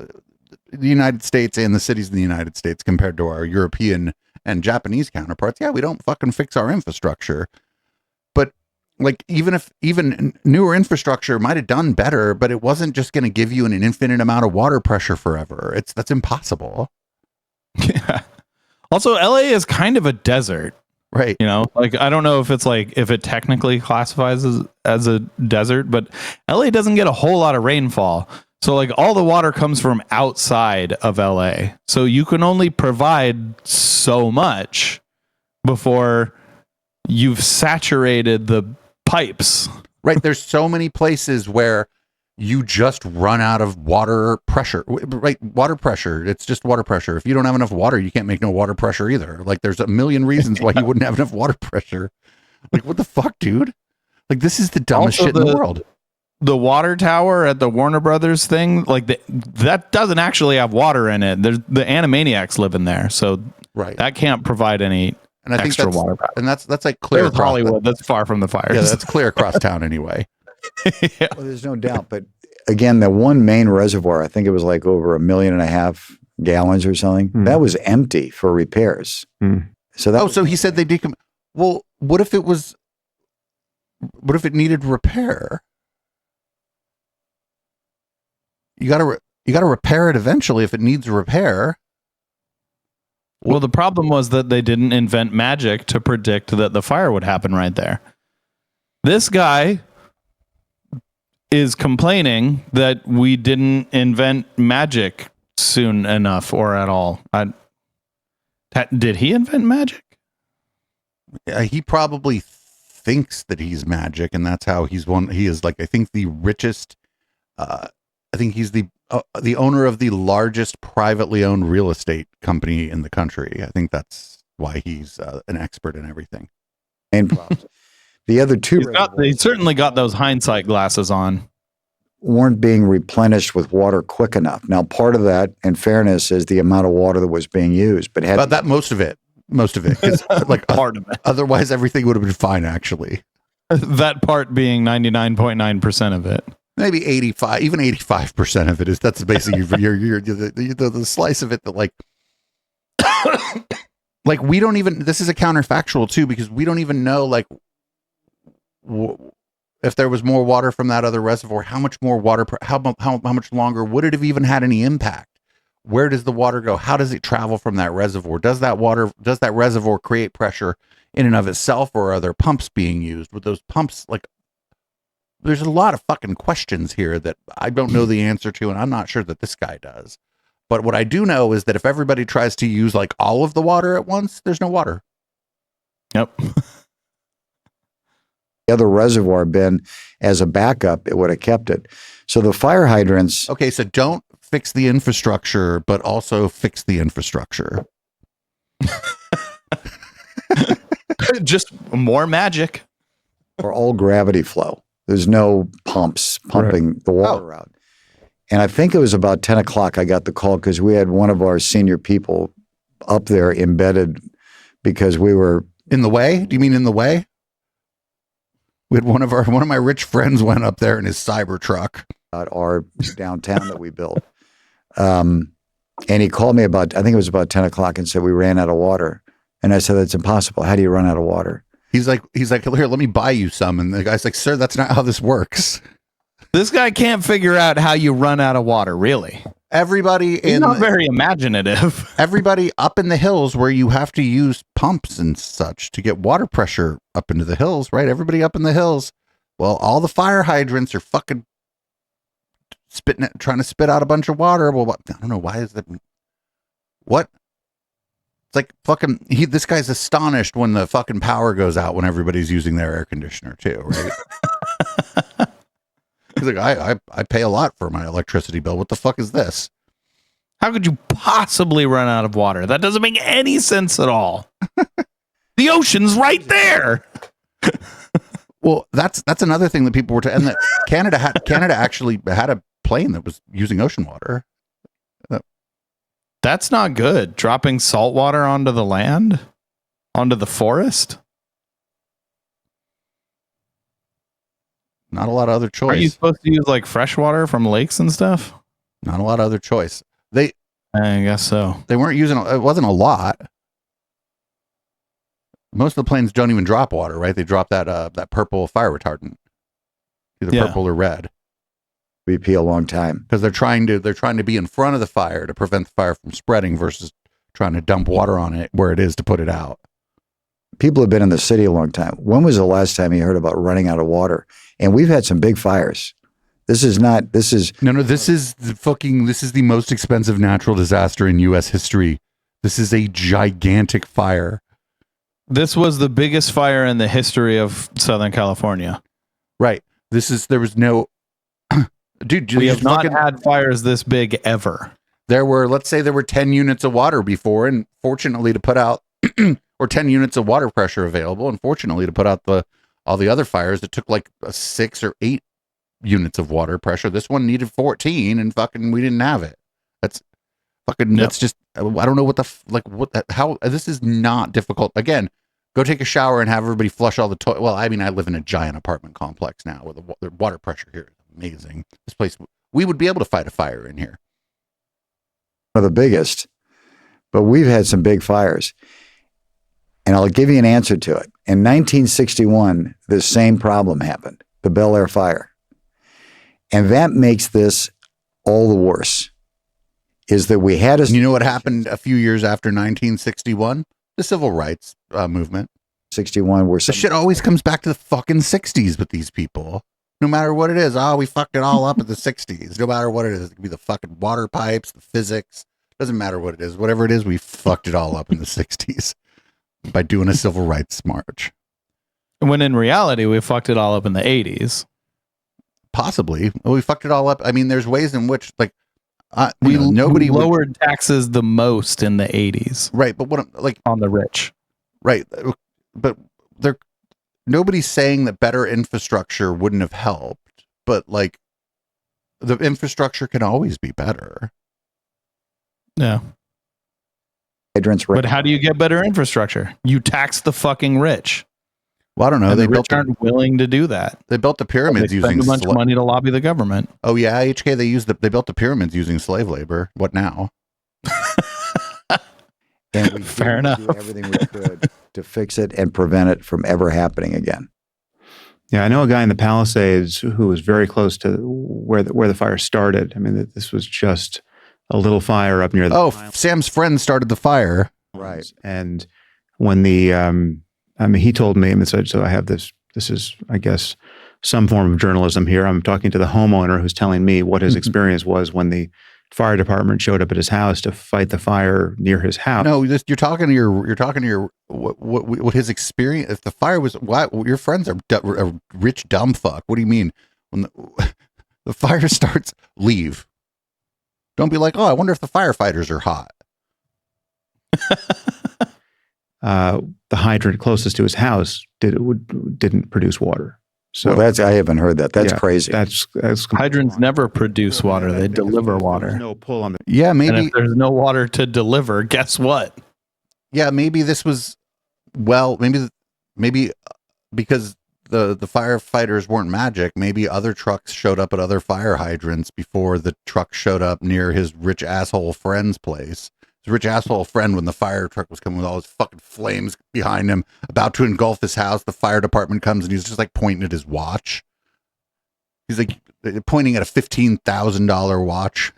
the United States and the cities in the United States compared to our European and Japanese counterparts. Yeah, we don't fucking fix our infrastructure, but like even newer infrastructure might have done better, but it wasn't just going to give you an infinite amount of water pressure forever. That's impossible. Yeah. Also, LA is kind of a desert. Right. You know, like I don't know if it's like if it technically classifies as a desert, but LA doesn't get a whole lot of rainfall. So like all the water comes from outside of LA. So you can only provide so much before you've saturated the pipes. Right. There's so many places where you just run out of water pressure, right? Water pressure. It's just water pressure. If you don't have enough water, you can't make no water pressure either. Like there's a million reasons why you wouldn't have enough water pressure. Like what the fuck, dude? Like this is the dumbest Also, shit in the world. The water tower at the Warner Brothers thing, like that doesn't actually have water in it. There's the Animaniacs live in there. So Right. that can't provide any And I think extra water. that's like clear There's across Hollywood. That's far from the fires. Yeah, that's clear across town anyway. Yeah. Well, there's no doubt. But again, the one main reservoir, I think it was like over 1.5 million gallons or something, that was empty for repairs. So that So he said they well, what if it needed repair? You gotta repair it eventually if it needs repair. Well, the problem was that they didn't invent magic to predict that the fire would happen right there. This guy is complaining that we didn't invent magic soon enough or at all. Did he invent magic? He probably thinks that he's magic, and that's how he's one. He is like, I think, the richest. I think he's the owner of the largest privately owned real estate company in the country. I think that's why he's an expert in everything. main problems. The other two They certainly got those hindsight glasses on. weren't being replenished with water quick enough. Now, part of that, in fairness, is the amount of water that was being used. But But that most of it, 'cause, like Part of it. otherwise everything would have been fine. Actually, That part being 99.9% of it. maybe 85, even 85% of it is. That's basically the slice of it that like. Like we don't even. This is a counterfactual too, because we don't even know like if there was more water from that other reservoir, how much more water, how much longer would it have even had any impact? Where does the water go? How does it travel from that reservoir? Does that reservoir create pressure in and of itself, or are there pumps being used? With those pumps, like, there's a lot of fucking questions here that I don't know the answer to, and I'm not sure that this guy does. But what I do know is that if everybody tries to use like all of the water at once, there's no water. Yep. the other reservoir been as a backup, it would have kept it. So the fire hydrants, Okay, so don't fix the infrastructure, but also fix the infrastructure. Just more magic. are all gravity flow. There's no pumps pumping the water out. And I think it was about 10 o'clock I got the call because we had one of our senior people up there embedded because we were In the way? Do you mean in the way? We had one of my rich friends went up there in his Cybertruck. at our downtown that we built. And he called me I think it was about 10 o'clock and said, we ran out of water. And I said, that's impossible. How do you run out of water? He's like, here, let me buy you some. And the guy's like, sir, that's not how this works. This guy can't figure out how you run out of water, really. Everybody He's in not very imaginative. everybody up in the hills where you have to use pumps and such to get water pressure up into the hills, right? Everybody up in the hills. Well, all the fire hydrants are fucking trying to spit out a bunch of water. Well, I don't know. Why is that? What? It's like fucking, this guy's astonished when the fucking power goes out when everybody's using their air conditioner too, right? He's like, I pay a lot for my electricity bill. What the fuck is this? How could you possibly run out of water? That doesn't make any sense at all. The ocean's right there. Well, that's another thing that people were and that Canada actually had a plane that was using ocean water. That's not good. Dropping salt water onto the land, onto the forest. Not a lot of other choice. Are you supposed to use like fresh water from lakes and stuff? Not a lot of other choice. I guess so. They weren't using it wasn't a lot. Most of the planes don't even drop water, right? They drop that purple fire retardant, either purple or red. BP a long time because they're trying to be in front of the fire to prevent the fire from spreading versus trying to dump water on it where it is to put it out. People have been in the city a long time. When was the last time you heard about running out of water? And we've had some big fires. This is the most expensive natural disaster in U.S. history. This is a gigantic fire. This was the biggest fire in the history of Southern California. Right. There was no, dude. We have not had fires this big ever. Let's say there were 10 units of water before, and fortunately to put out, or 10 units of water pressure available, and fortunately to put out all the other fires, it took like 6 or 8 units of water pressure. This one needed 14, and fucking we didn't have it. That's fucking. Yep. That's just. I don't know how this is not difficult. Again, go take a shower and have everybody flush all the toilet. Well, I mean, I live in a giant apartment complex now where the water pressure here is amazing. This place, we would be able to fight a fire in here. One of the biggest, but we've had some big fires. And I'll give you an answer to it. In 1961, the same problem happened, the Bel Air fire. And that makes this all the worse, is that we had You know what happened a few years after 1961? The civil rights movement. 61, where the shit always comes back to the fucking 60s with these people. No matter what it is. Oh, we fucked it all up in the 60s. No matter what it is. It could be the fucking water pipes, the physics. Doesn't matter what it is. Whatever it is, we fucked it all up in the 60s by doing a civil rights march. When in reality, we fucked it all up in the 80s. Possibly. Well, we fucked it all up. I mean, there's ways in which, like, we lowered taxes the most in the 80s. Right. But on the rich. Right. But nobody's saying that better infrastructure wouldn't have helped, but like the infrastructure can always be better. Yeah. But how do you get better infrastructure? You tax the fucking rich. Well, I don't know. They aren't willing to do that. They built the pyramids using a bunch of money to lobby the government. Oh yeah, HK. They built the pyramids using slave labor. What now? And we Fair enough. Do everything we could to fix it and prevent it from ever happening again. Yeah, I know a guy in the Palisades who was very close to where the fire started. I mean, this was just a little fire up near the. Oh, Sam's friend started the fire. Right. And when he told me, and so I have this is, I guess, some form of journalism here. I'm talking to the homeowner who's telling me what his experience was when the fire department showed up at his house to fight the fire near his house. No, you're talking to your what his experience. If the fire was, what your friends are a rich dumb fuck. What do you mean? When the fire starts, leave. Don't be like, oh, I wonder if the firefighters are hot. The hydrant closest to his house didn't produce water. So well, I haven't heard that. That's crazy. That's hydrants never produce water; they deliver water. There's no pull on the. Yeah, maybe. And if there's no water to deliver, guess what? Yeah, maybe this was. Well, maybe because the firefighters weren't magic. Maybe other trucks showed up at other fire hydrants before the truck showed up near his rich asshole friend's place. His rich asshole friend, when the fire truck was coming with all his fucking flames behind him, about to engulf his house, the fire department comes and he's just like pointing at his watch. He's like pointing at a $15,000 watch.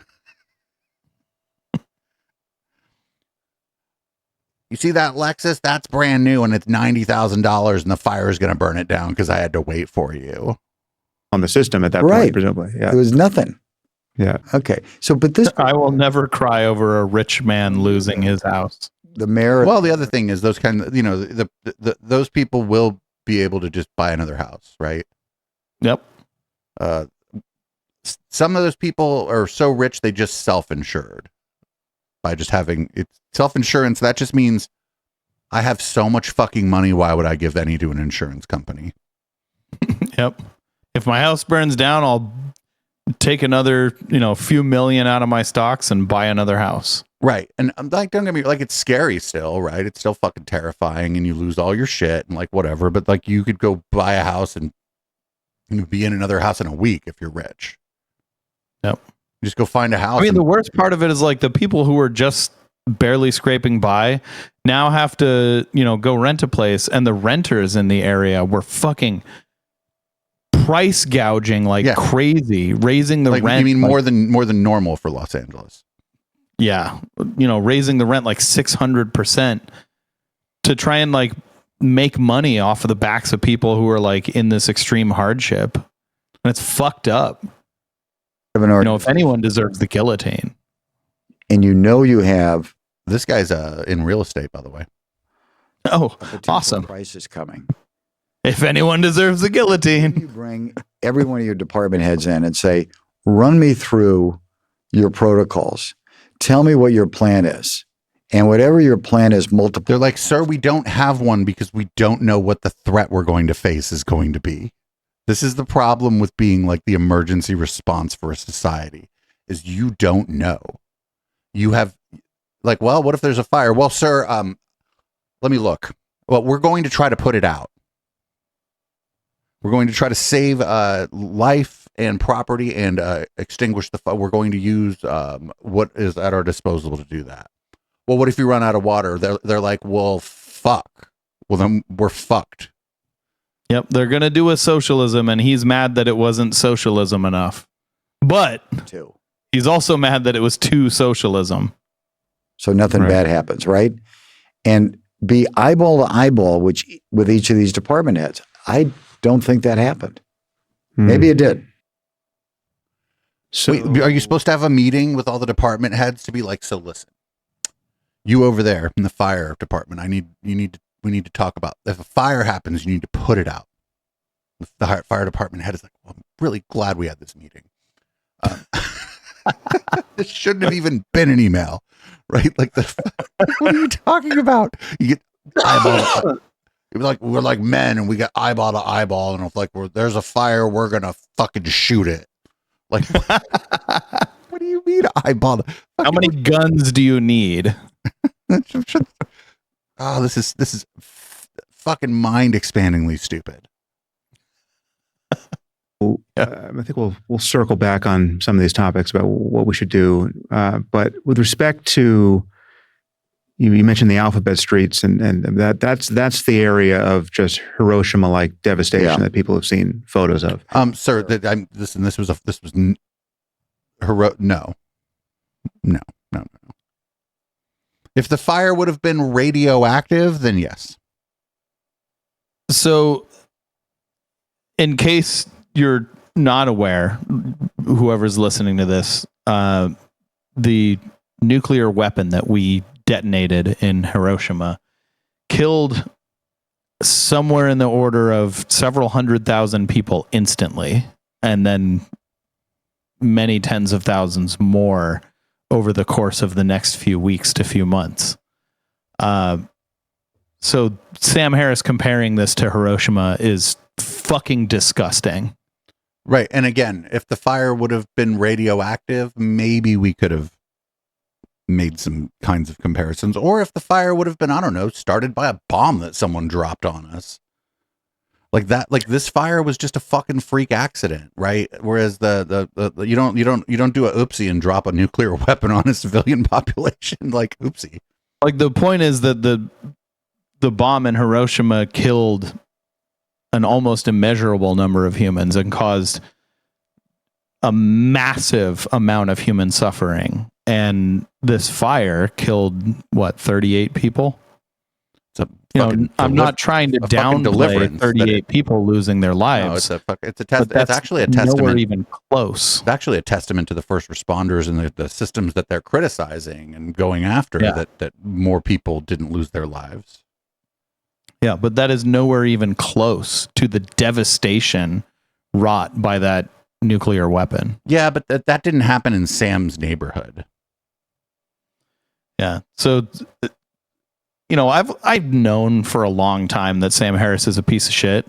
You see that, Lexus? That's brand new and it's $90,000 and the fire is going to burn it down because I had to wait for you. On the system at that right. point, presumably. Yeah. There was nothing. Yeah. Okay. So, but this, I will never cry over a rich man losing his house. The mayor. Well, the other thing is those kind of, those people will be able to just buy another house, right? Yep. Some of those people are so rich they just self-insured. by just having it's self-insurance. That just means I have so much fucking money. Why would I give any to an insurance company? Yep. If my house burns down, I'll take another, few million out of my stocks and buy another house. Right. And like, don't get me like, it's scary still, right? It's still fucking terrifying and you lose all your shit and like whatever. But like you could go buy a house and be in another house in a week if you're rich. Yep. You just go find a house. I mean, the worst part of it is like the people who are just barely scraping by now have to, go rent a place, and the renters in the area were fucking price gouging like crazy, raising the like, rent. You mean more than normal for Los Angeles? Yeah, raising the rent like 600% to try and like make money off of the backs of people who are like in this extreme hardship, and it's fucked up. If anyone deserves the guillotine, and you have this guy's in real estate, by the way. Oh, awesome! Crisis coming. If anyone deserves the guillotine, you bring every one of your department heads in and say, "Run me through your protocols. Tell me what your plan is." And whatever your plan is, multiple. They're like, "Sir, we don't have one because we don't know what the threat we're going to face is going to be." This is the problem with being like the emergency response for a society, is you don't know. You have like, well, what if there's a fire? Well, sir, let me look. Well, we're going to try to put it out. We're going to try to save life and property and extinguish the fire. We're going to use what is at our disposal to do that. Well, what if you run out of water? They're like, well, fuck. Well, then we're fucked. Yep, they're going to do a socialism, and he's mad that it wasn't socialism enough. But he's also mad that it was too socialism. So nothing bad happens, right? And be eyeball to eyeball with each of these department heads. I don't think that happened. Maybe it did. So, wait, are you supposed to have a meeting with all the department heads to be like, so listen, you over there in the fire department, we need to talk about if a fire happens, you need to put it out. The fire department head is like, well, I'm really glad we had this meeting. This shouldn't have even been an email, right? Like, what are you talking about? You get eyeball. It was like, we're like men and we got eyeball to eyeball, and it's like, there's a fire, we're gonna fucking shoot it. Like, what do you mean eyeball? How many guns do you need? Oh, this is fucking mind-expandingly stupid. I think we'll circle back on some of these topics about what we should do. But with respect to, you mentioned the alphabet streets, and that's the area of just Hiroshima-like devastation that people have seen photos of. Sir, no. If the fire would have been radioactive, then yes. So, in case you're not aware, whoever's listening to this, the nuclear weapon that we detonated in Hiroshima killed somewhere in the order of several 100,000 people instantly, and then many tens of thousands more over the course of the next few weeks to few months. So Sam Harris comparing this to Hiroshima is fucking disgusting. Right. And again, if the fire would have been radioactive, maybe we could have made some kinds of comparisons. Or if the fire would have been, I don't know, started by a bomb that someone dropped on us. Like that, like this fire was just a fucking freak accident, right? Whereas the you don't do a oopsie and drop a nuclear weapon on a civilian population, like oopsie. Like the point is that the bomb in Hiroshima killed an almost immeasurable number of humans and caused a massive amount of human suffering. And this fire killed 38 people. I'm not trying to downplay 38 people losing their lives. No, it's actually a testament. Nowhere even close. It's actually a testament to the first responders and the systems that they're criticizing and going after that more people didn't lose their lives. Yeah, but that is nowhere even close to the devastation wrought by that nuclear weapon. Yeah, but that didn't happen in Sam's neighborhood. Yeah. So, I've known for a long time that Sam Harris is a piece of shit,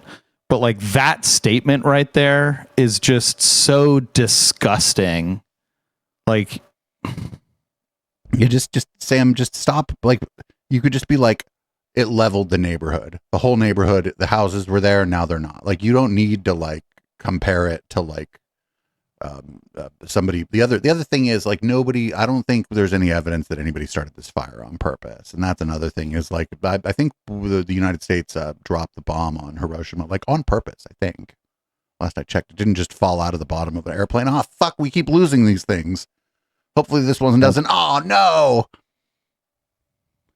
but like that statement right there is just so disgusting. Like, you just Sam, just stop. Like, you could just be like, it leveled the neighborhood, the whole neighborhood. The houses were there, now they're not. Like, you don't need to like compare it to like somebody. The other thing is like I don't think there's any evidence that anybody started this fire on purpose. And that's another thing is like, I think the United States dropped the bomb on Hiroshima, like on purpose. I think last I checked, it didn't just fall out of the bottom of an airplane. Oh, fuck, we keep losing these things. Hopefully this one doesn't. Oh no.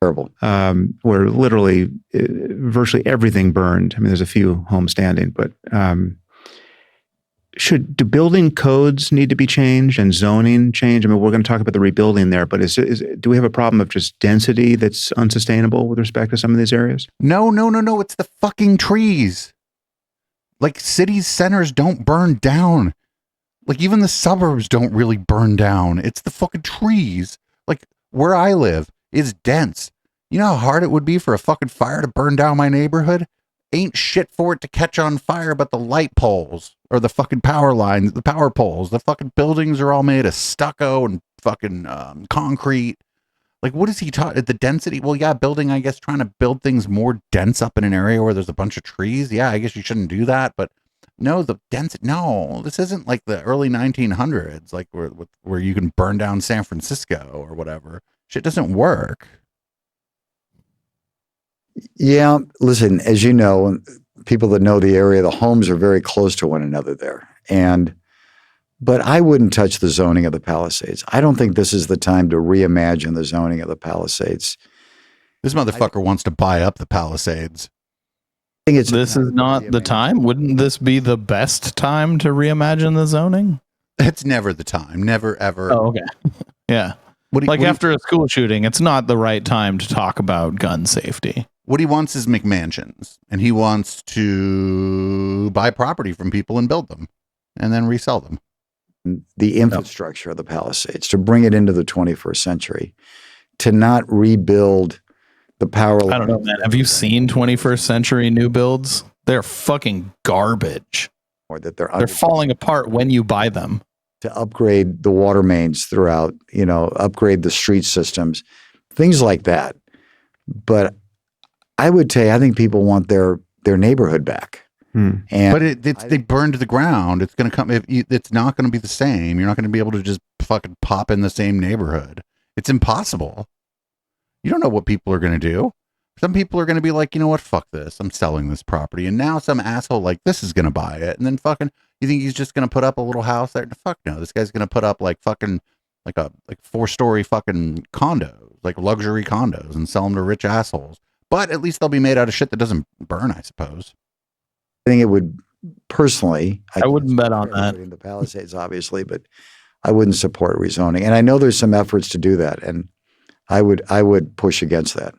Terrible. Where literally virtually everything burned. I mean, there's a few homes standing, but do building codes need to be changed and zoning change? I mean, we're going to talk about the rebuilding there, but do we have a problem of just density that's unsustainable with respect to some of these areas? No. It's the fucking trees. Like, cities centers don't burn down. Like, even the suburbs don't really burn down. It's the fucking trees. Like, where I live is dense. You know how hard it would be for a fucking fire to burn down my neighborhood? Ain't shit for it to catch on fire but the light poles or the fucking power lines, the power poles. The fucking buildings are all made of stucco and fucking concrete. Like, what is he talking? The density? Well, yeah, building, I guess, trying to build things more dense up in an area where there's a bunch of trees. Yeah, I guess you shouldn't do that. But no, the density. No, this isn't like the early 1900s, like where you can burn down San Francisco or whatever. Shit doesn't work. Yeah, listen, as you know, people that know the area, the homes are very close to one another there. But I wouldn't touch the zoning of the Palisades. I don't think this is the time to reimagine the zoning of the Palisades. This motherfucker wants to buy up the Palisades. I think this is not the time. Wouldn't this be the best time to reimagine the zoning? It's never the time. Never, ever. Oh, okay. Yeah. After a school shooting, it's not the right time to talk about gun safety. What he wants is McMansions, and he wants to buy property from people and build them and then resell them. The infrastructure of the Palisades, to bring it into the 21st century, to not rebuild the power lines. I don't know, man. Have you seen 21st century new builds? They're fucking garbage. Or that they're falling apart when you buy them. To upgrade the water mains throughout, upgrade the street systems, things like that. But I would say, I think people want their neighborhood back. But they burned to the ground. It's going to come. It's not going to be the same. You're not going to be able to just fucking pop in the same neighborhood. It's impossible. You don't know what people are going to do. Some people are going to be like, you know what? Fuck this. I'm selling this property. And now some asshole like this is going to buy it. And then fucking, you think he's just going to put up a little house there? Fuck no. This guy's going to put up like fucking, like 4-story fucking condos, like luxury condos, and sell them to rich assholes. But at least they'll be made out of shit that doesn't burn, I suppose. I think it would, personally, I wouldn't bet on that. In the Palisades, obviously, but I wouldn't support rezoning. And I know there's some efforts to do that, and I would push against that.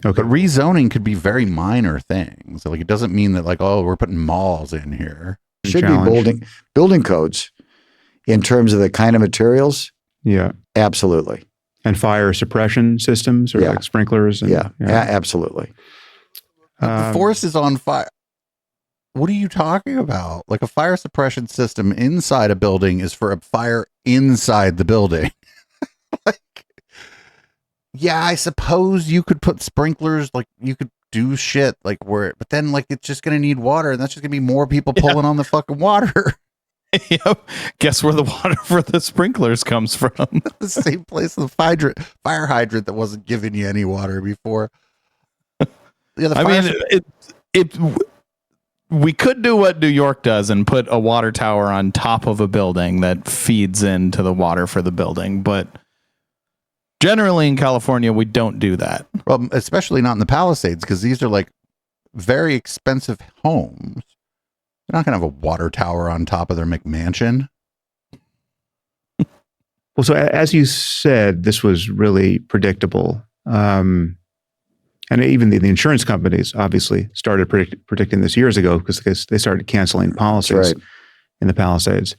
Okay. But rezoning could be very minor things. Like, it doesn't mean that, like, oh, we're putting malls in here. Should be building codes in terms of the kind of materials. Yeah. Absolutely. And fire suppression systems or like sprinklers. Absolutely. The forest is on fire. What are you talking about? Like, a fire suppression system inside a building is for a fire inside the building. Like, yeah, I suppose you could put sprinklers, like you could do shit like but then like it's just going to need water, and that's just going to be more people pulling on the fucking water. Yep. Guess where the water for the sprinklers comes from? The same place, the fire hydrant that wasn't giving you any water before. Yeah, we could do what New York does and put a water tower on top of a building that feeds into the water for the building, but generally in California, we don't do that. Well, especially not in the Palisades, because these are like very expensive homes. They're not going to have a water tower on top of their McMansion. Well, so as you said, this was really predictable. And even the insurance companies obviously started predicting this years ago because they started canceling policies in the Palisades.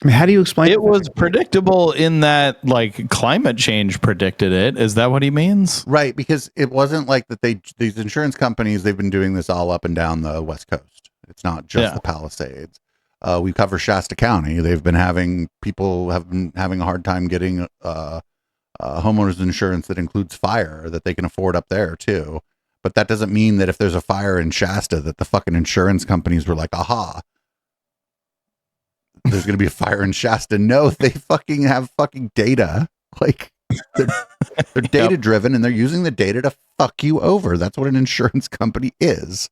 I mean, how do you explain It was predictable in that like climate change predicted it. Is that what he means? Right, because it wasn't like that these insurance companies, they've been doing this all up and down the West Coast. It's not just the Palisades. We cover Shasta County. People have been having a hard time getting homeowners insurance that includes fire that they can afford up there too. But that doesn't mean that if there's a fire in Shasta that the fucking insurance companies were like, aha, there's going to be a fire in Shasta. No, they fucking have fucking data. Like they're data driven and they're using the data to fuck you over. That's what an insurance company is.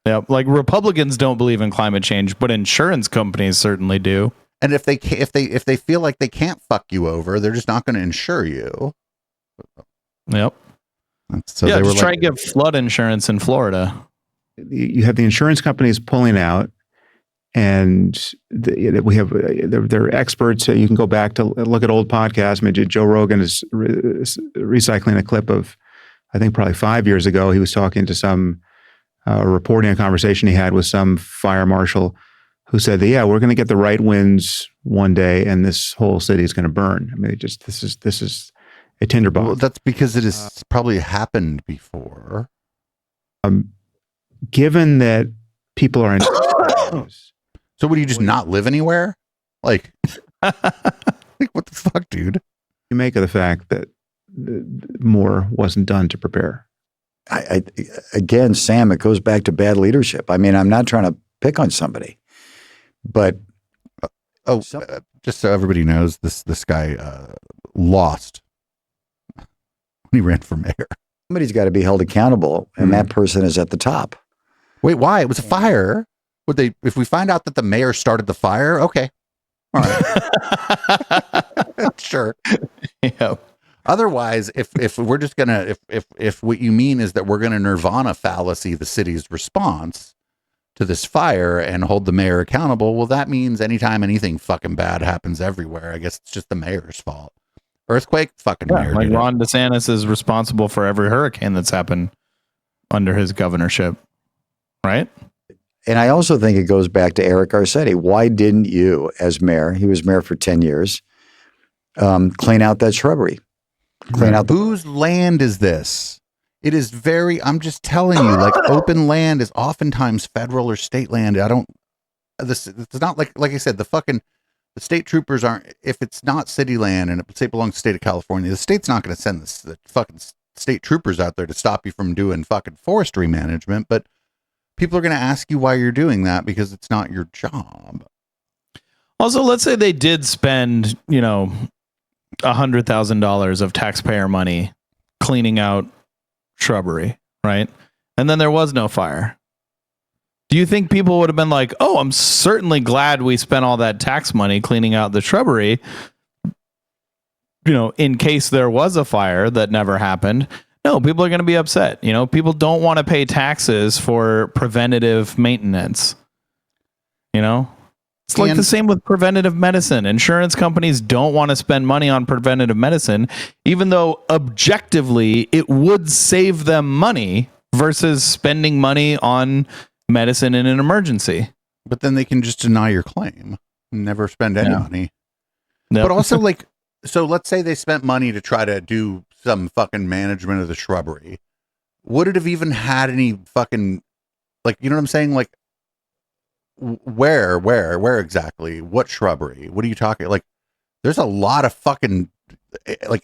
Yeah, like Republicans don't believe in climate change, but insurance companies certainly do. And if they feel like they can't fuck you over, they're just not going to insure you. Yep. So yeah, they just were try and get flood insurance in Florida. You have the insurance companies pulling out, and we have they're experts. You can go back to look at old podcasts. I mean, Joe Rogan is recycling a clip of, I think probably 5 years ago. He was talking to some reporting a conversation he had with some fire marshal who said that, yeah, we're going to get the right winds one day, and this whole city is going to burn. I mean, this is a tinderbox. Well, that's because it has probably happened before. Given that people are in so would you just not live anywhere? Like, like what the fuck, dude? You make of the fact that more wasn't done to prepare. Again, Sam, it goes back to bad leadership. I mean, I'm not trying to pick on somebody, but just so everybody knows, this guy lost when he ran for mayor. Somebody's got to be held accountable, and that person is at the top. Wait, why? It was a fire. Would they? If we find out that the mayor started the fire, okay, all right, sure. Yeah. Otherwise, if we're just gonna, if what you mean is that we're gonna nirvana fallacy the city's response to this fire and hold the mayor accountable, well, that means anytime anything fucking bad happens everywhere, I guess it's just the mayor's fault. Earthquake, fucking mayor. Like Ron DeSantis is responsible for every hurricane that's happened under his governorship, right? And I also think it goes back to Eric Garcetti. Why didn't you, as mayor, he was mayor for 10 years, clean out that shrubbery? Clean out whose land is this? It is I'm just telling you, like open land is oftentimes federal or state land. It's not like I said, the state troopers aren't, if it's not city land and it belongs to the state of California, the state's not going to send the fucking state troopers out there to stop you from doing fucking forestry management. But people are going to ask you why you're doing that because it's not your job. Also, let's say they did spend, $100,000 of taxpayer money cleaning out shrubbery, right? And then there was no fire. Do you think people would have been like, oh, I'm certainly glad we spent all that tax money cleaning out the shrubbery, in case there was a fire that never happened? No, people are going to be upset. People don't want to pay taxes for preventative maintenance. It's like the same with preventative medicine. Insurance companies don't want to spend money on preventative medicine, even though objectively it would save them money versus spending money on medicine in an emergency. But then they can just deny your claim and never spend any money. Nope. But also, so let's say they spent money to try to do some fucking management of the shrubbery. Would it have even had any fucking, you know what I'm saying? Like, where exactly? What shrubbery? What are you talking? Like, there's a lot of fucking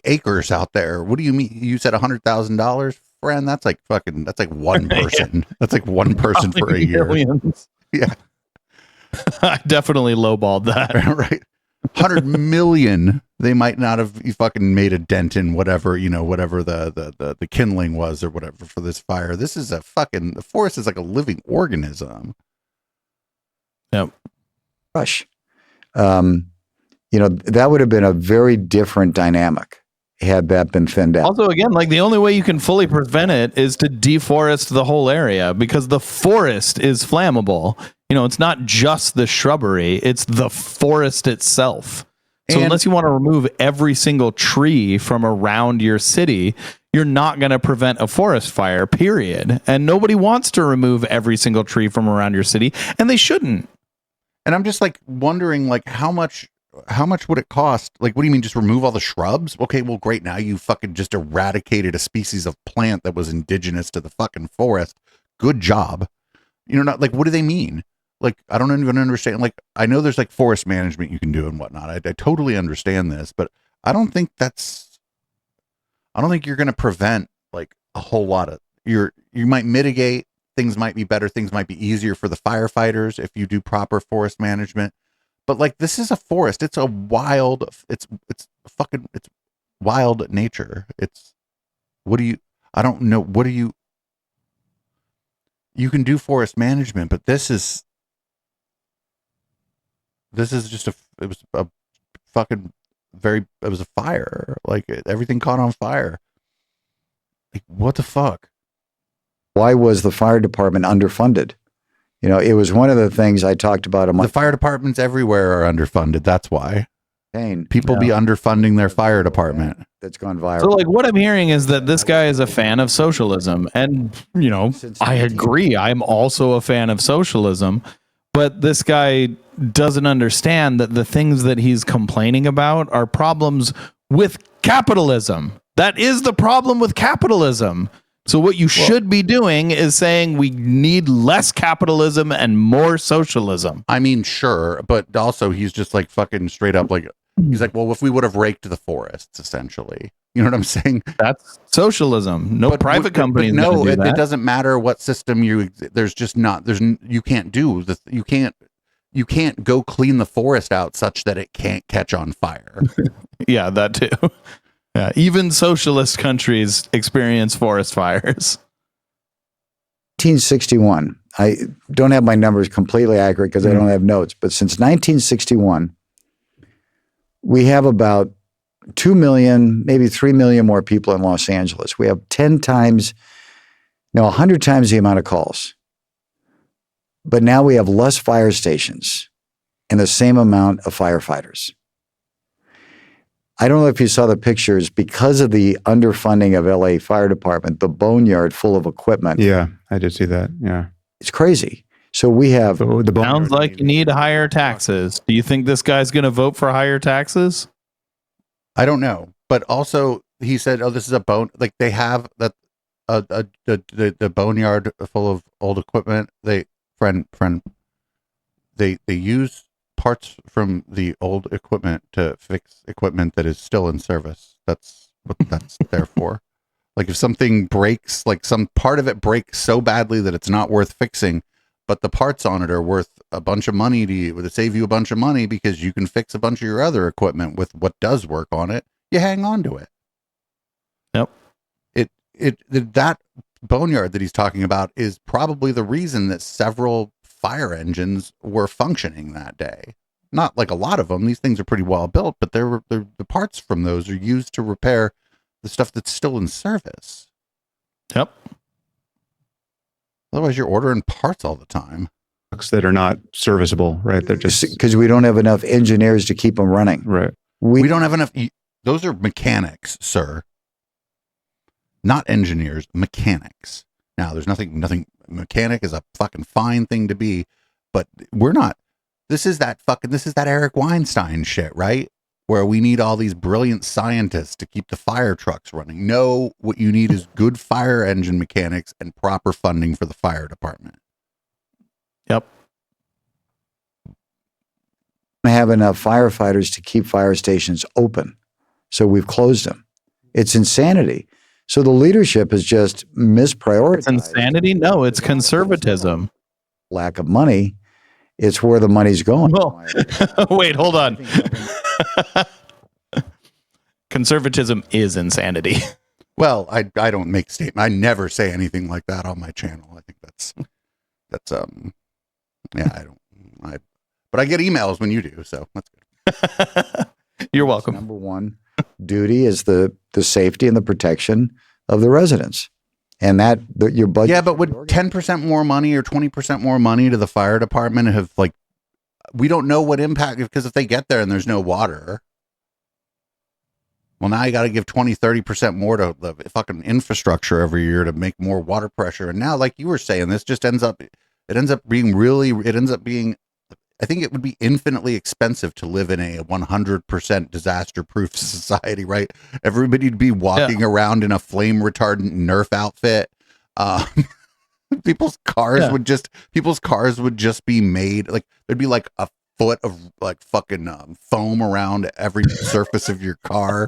acres out there. What do you mean? You said $100,000, friend? That's like one person. That's like one person for a year. Millions. Yeah. I definitely lowballed that. Right. 100 million. They might not have fucking made a dent in whatever the kindling was or whatever for this fire. This is the forest is like a living organism. Yep. Rush. That would have been a very different dynamic had that been thinned out. Also, again, the only way you can fully prevent it is to deforest the whole area because the forest is flammable. It's not just the shrubbery, it's the forest itself. So unless you want to remove every single tree from around your city, you're not going to prevent a forest fire, period. And nobody wants to remove every single tree from around your city, and they shouldn't. And I'm just wondering how much how much would it cost? Like, what do you mean, just remove all the shrubs? Okay, well, great. Now you fucking just eradicated a species of plant that was indigenous to the fucking forest. Good job. Not like, what do they mean? Like, I don't even understand. Like, I know there's like forest management you can do and whatnot. I totally understand this, but I don't think you're going to prevent like a whole lot of you might mitigate. Things might be better. Things might be easier for the firefighters if you do proper forest management. But like, this is a forest. It's it's wild nature. I don't know. You can do forest management, but this is just it was a fire. Like, everything caught on fire. Like, what the fuck? Why was the fire department underfunded? It was one of the things I talked about. The fire departments everywhere are underfunded. That's why people be underfunding their fire department. That's gone viral. So, like, what I'm hearing is that this guy is a fan of socialism, and I agree. I'm also a fan of socialism, but this guy doesn't understand that the things that he's complaining about are problems with capitalism. That is the problem with capitalism. So what you should be doing is saying we need less capitalism and more socialism. I mean, sure, but also he's just like fucking straight up like, he's like, well, if we would have raked the forests, essentially. You know what I'm saying? That's socialism. No private companies. No, do that. It doesn't matter what system you can't go clean the forest out such that it can't catch on fire. Yeah, that too. Yeah, even socialist countries experience forest fires. 1961. I don't have my numbers completely accurate because I don't have notes, but since 1961, we have about 2 million, maybe 3 million more people in Los Angeles. We have 100 times the amount of calls. But now we have less fire stations and the same amount of firefighters. I don't know if you saw the pictures, because of the underfunding of LA Fire Department, the boneyard full of equipment. Yeah, I did see that. Yeah. It's crazy. So we have... Sounds like you need higher taxes. Do you think this guy's going to vote for higher taxes? I don't know. But also, he said, oh, this is a bone... Like, they have the boneyard full of old equipment. They use parts from the old equipment to fix equipment that is still in service. That's what that's there for. Like, if something breaks, like some part of it breaks so badly that it's not worth fixing, but the parts on it are worth a bunch of money to you, to save you a bunch of money because you can fix a bunch of your other equipment with what does work on it, you hang on to it. Yep. That boneyard that he's talking about is probably the reason that several fire engines were functioning that day. Not like a lot of them. These things are pretty well built, but the parts from those are used to repair the stuff that's still in service. Yep. Otherwise, you're ordering parts all the time. That are not serviceable, right? They're just... Because we don't have enough engineers to keep them running. Right. We don't have enough... Those are mechanics, sir. Not engineers, mechanics. Now, there's nothing... Mechanic is a fucking fine thing to be, but we're not... This is that Eric Weinstein shit, right? Where we need all these brilliant scientists to keep the fire trucks running. No, what you need is good fire engine mechanics and proper funding for the fire department. Yep. Have enough firefighters to keep fire stations open. So we've closed them. It's insanity. So the leadership has just misprioritized. It's insanity? No, it's conservatism. Lack of money. It's where the money's going. Well, wait, hold on. Conservatism is insanity. Well, I don't make statement. I never say anything like that on my channel. I think that's yeah, but I get emails when you do, so that's good. You're welcome. Number one duty is the safety and the protection of the residents. And your budget. Yeah, but would 10% more money or 20% more money to the fire department have, like, we don't know what impact, because if they get there and there's no water, well, now you got to give 20-30% more to the fucking infrastructure every year to make more water pressure. And now, like you were saying, this just ends up being I think it would be infinitely expensive to live in a 100% disaster-proof society, right? Everybody'd be walking around in a flame retardant Nerf outfit. People's cars would just be made like there'd be like a foot of like fucking foam around every surface of your car.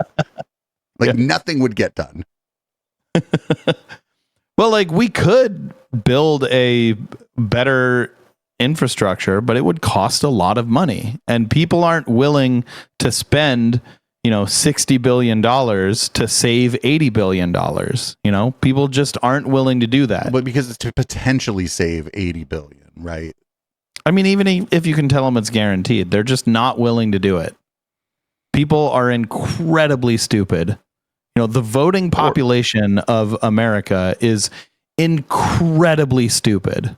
Like nothing would get done. Well, like we could build a better infrastructure, but it would cost a lot of money, and people aren't willing to spend, $60 billion to save $80 billion. People just aren't willing to do that. But because it's to potentially save 80 billion, right? I mean, even if you can tell them it's guaranteed, they're just not willing to do it. People are incredibly stupid. The voting population of America is incredibly stupid.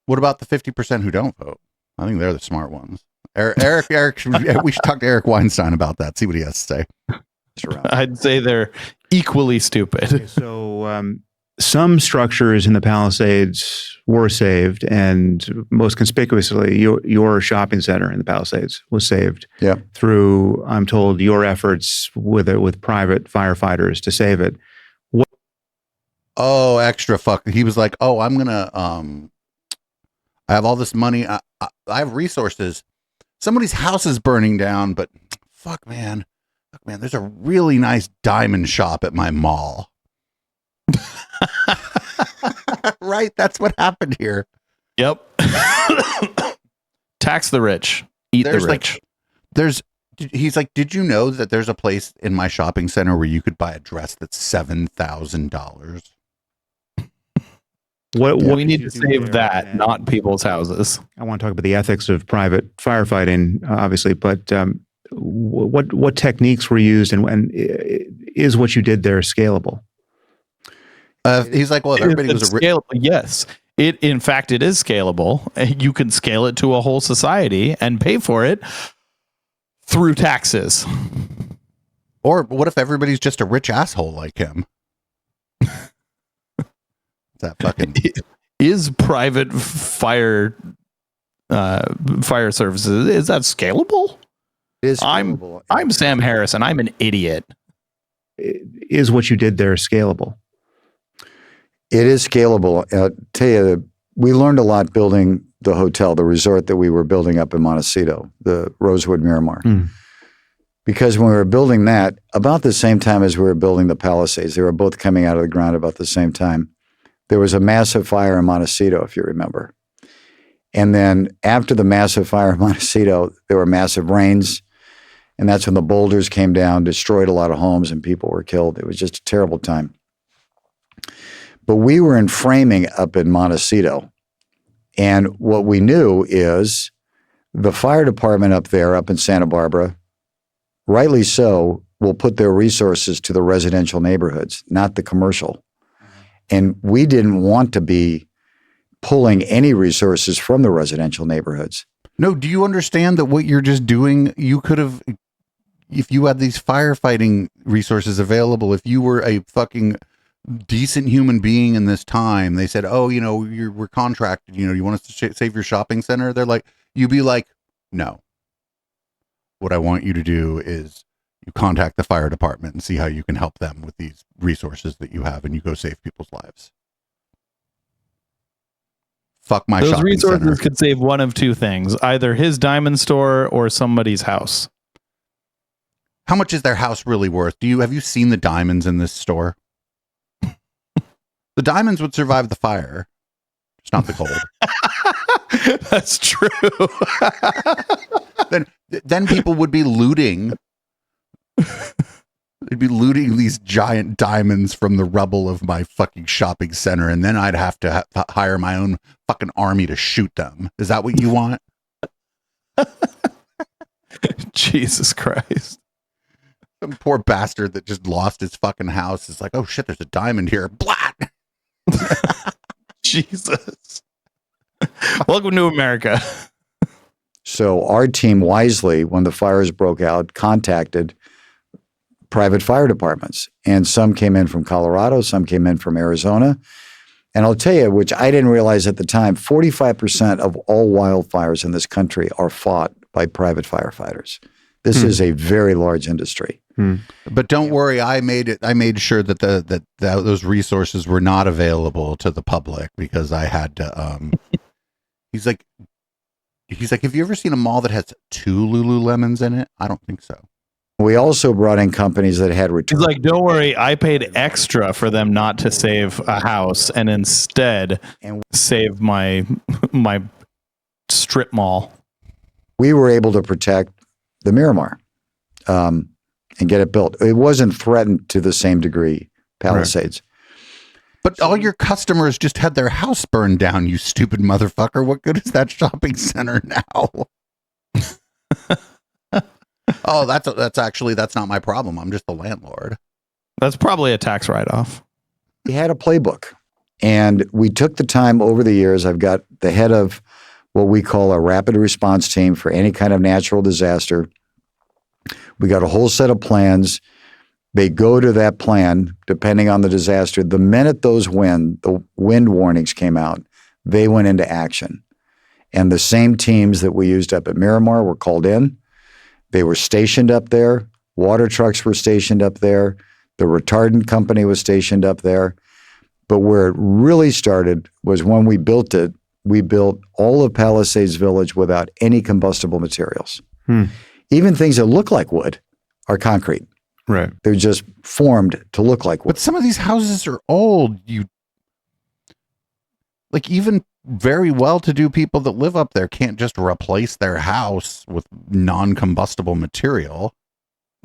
What about the 50% who don't vote? I think they're the smart ones. Eric, we should talk to Eric Weinstein about that. See what he has to say. I'd say they're equally stupid. Okay, so some structures in the Palisades were saved, and most conspicuously, your shopping center in the Palisades was saved. Yeah. Through, I'm told, your efforts with private firefighters to save it. Oh, extra fuck. He was like, "Oh, I'm gonna I have all this money. I have resources. Somebody's house is burning down, but fuck, man, there's a really nice diamond shop at my mall." Right, that's what happened here. Yep. Tax the rich, eat the rich. He's like, did you know that there's a place in my shopping center where you could buy a dress that's $7,000? We need to save that, not people's houses. I want to talk about the ethics of private firefighting, obviously, but what techniques were used, and is what you did there scalable? He's like, well, if everybody was scalable. Yes, in fact, it is scalable. You can scale it to a whole society and pay for it through taxes. Or what if everybody's just a rich asshole like him? That fucking is private fire services. Is that scalable? It is scalable. I'm Sam Harris, and I'm an idiot. Is what you did there scalable? It is scalable. I'll tell you, we learned a lot building the hotel, the resort that we were building up in Montecito, the Rosewood Miramar. Because when we were building that, about the same time as we were building the Palisades, they were both coming out of the ground about the same time. There was a massive fire in Montecito, if you remember. And then after the massive fire in Montecito, there were massive rains. And that's when the boulders came down, destroyed a lot of homes, and people were killed. It was just a terrible time. But we were in framing up in Montecito. And what we knew is the fire department up there, up in Santa Barbara, rightly so, will put their resources to the residential neighborhoods, not the commercial. And we didn't want to be pulling any resources from the residential neighborhoods. No, do you understand that what you're just doing, you could have, if you had these firefighting resources available, if you were a fucking decent human being in this time, they said, oh, we're contracted, you want us to save your shopping center? They're like, you'd be like, no. What I want you to do is you contact the fire department and see how you can help them with these resources that you have, and you go save people's lives. Fuck my shopping center. Those resources could save one of two things, either his diamond store or somebody's house. How much is their house really worth? Have you seen the diamonds in this store? The diamonds would survive the fire. It's not the gold. That's true. Then people would be looting. They'd be looting these giant diamonds from the rubble of my fucking shopping center, and then I'd have to hire my own fucking army to shoot them. Is that what you want? Jesus Christ. Some poor bastard that just lost his fucking house is like, oh shit, there's a diamond here. Blat! Jesus. Welcome to America. So our team wisely, when the fires broke out, contacted private fire departments. And some came in from Colorado, some came in from Arizona. And I'll tell you, which I didn't realize at the time, 45% of all wildfires in this country are fought by private firefighters. This is a very large industry. But don't worry, I made sure that that those resources were not available to the public because I had to he's like, have you ever seen a mall that has 2 Lululemons in it? I don't think so. We also brought in companies that had return. He's like, don't worry, I paid extra for them not to save a house and instead save my strip mall. We were able to protect the Miramar and get it built. It wasn't threatened to the same degree, Palisades. But all your customers just had their house burned down, you stupid motherfucker. What good is that shopping center now? Oh, that's not my problem. I'm just the landlord. That's probably a tax write-off. We had a playbook, and we took the time over the years. I've got the head of what we call a rapid response team for any kind of natural disaster. We got a whole set of plans. They go to that plan depending on the disaster. The minute the wind warnings came out, they went into action. And the same teams that we used up at Miramar were called in. They were stationed up there. Water trucks were stationed up there. The retardant company was stationed up there. But where it really started was when we built it, we built all of Palisades Village without any combustible materials. Even things that look like wood are concrete. Right. They're just formed to look like wood. But some of these houses are old. Even very well-to-do people that live up there can't just replace their house with non-combustible material.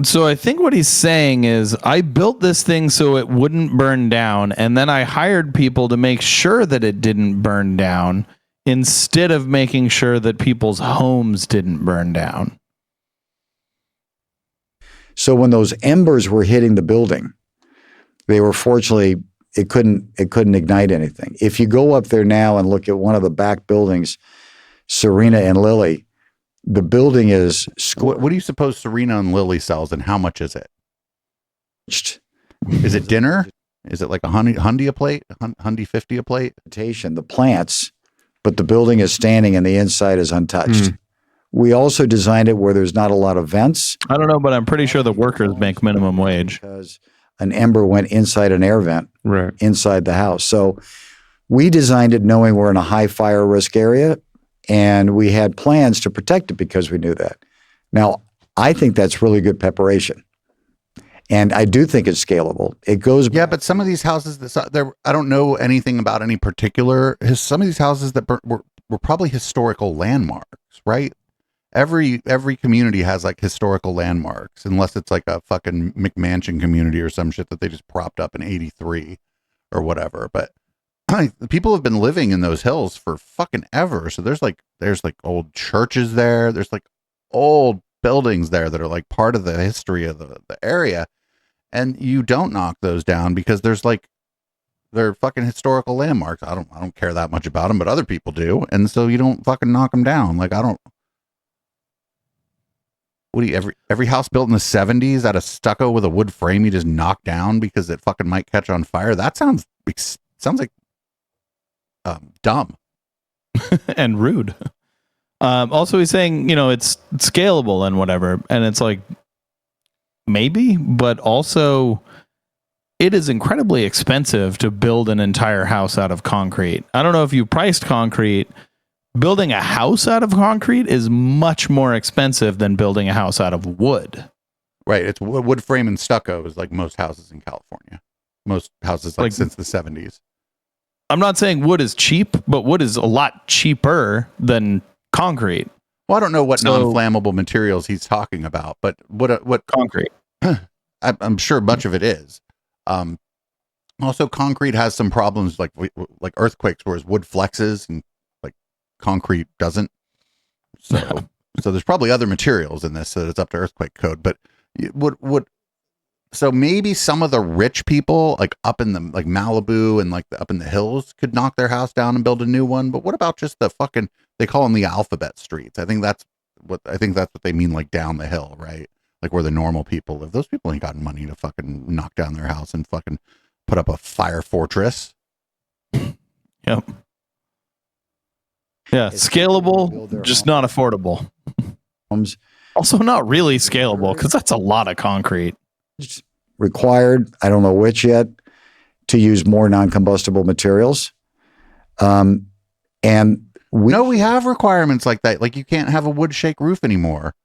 So I think what he's saying is I built this thing so it wouldn't burn down, and then I hired people to make sure that it didn't burn down instead of making sure that people's homes didn't burn down. So when those embers were hitting the building, they were fortunately, it couldn't ignite anything. If you go up there now and look at one of the back buildings, Serena and Lily, the building is What do you suppose Serena and Lily sells, and how much is it? scorched. Is it dinner? Is it like $100 a plate? $150 a plate? The plants, but the building is standing and the inside is untouched. We also designed it where there's not a lot of vents. I don't know, but I'm pretty sure the workers make minimum wage. Because an ember went inside an air vent inside the house. So we designed it knowing we're in a high fire risk area, and we had plans to protect it because we knew that. Now, I think that's really good preparation. And I do think it's scalable. It goes. Yeah, but some of these houses, I don't know anything about any particular. Some of these houses that were probably historical landmarks, right? Every community has like historical landmarks, unless it's like a fucking McMansion community or some shit that they just propped up in '83 or whatever. But people have been living in those hills for fucking ever. So there's like old churches there. There's like old buildings there that are like part of the history of the area. And you don't knock those down because they're fucking historical landmarks. I don't care that much about them, but other people do. And so you don't fucking knock them down. Like what do you, every house built in the 70s out of stucco with a wood frame you just knock down because it fucking might catch on fire? That sounds like dumb And rude. Also, he's saying, it's scalable and whatever. And it's like, maybe, but also it is incredibly expensive to build an entire house out of concrete. I don't know if you priced concrete. Building a house out of concrete is much more expensive than building a house out of wood. Right. It's wood frame and stucco is like most houses in California. Most houses like since the 70s. I'm not saying wood is cheap, but wood is a lot cheaper than concrete. Well, I don't know what non-flammable materials he's talking about, but what concrete? I'm sure much of it is. Also, concrete has some problems like earthquakes, whereas wood flexes and like concrete doesn't. So there's probably other materials in this that it's up to earthquake code. But so maybe some of the rich people like up in the like Malibu and like up in the hills could knock their house down and build a new one. But what about just the fucking, they call them the alphabet streets. I think that's what they mean, like down the hill, right? Like where the normal people live. Those people ain't got money to fucking knock down their house and fucking put up a fire fortress. Yep. Yeah, As people build scalable, their just not affordable. homes, Also, not really scalable because that's a lot of concrete. it's required, I don't know which yet, to use more non-combustible materials. And we have requirements like that. Like you can't have a wood shake roof anymore.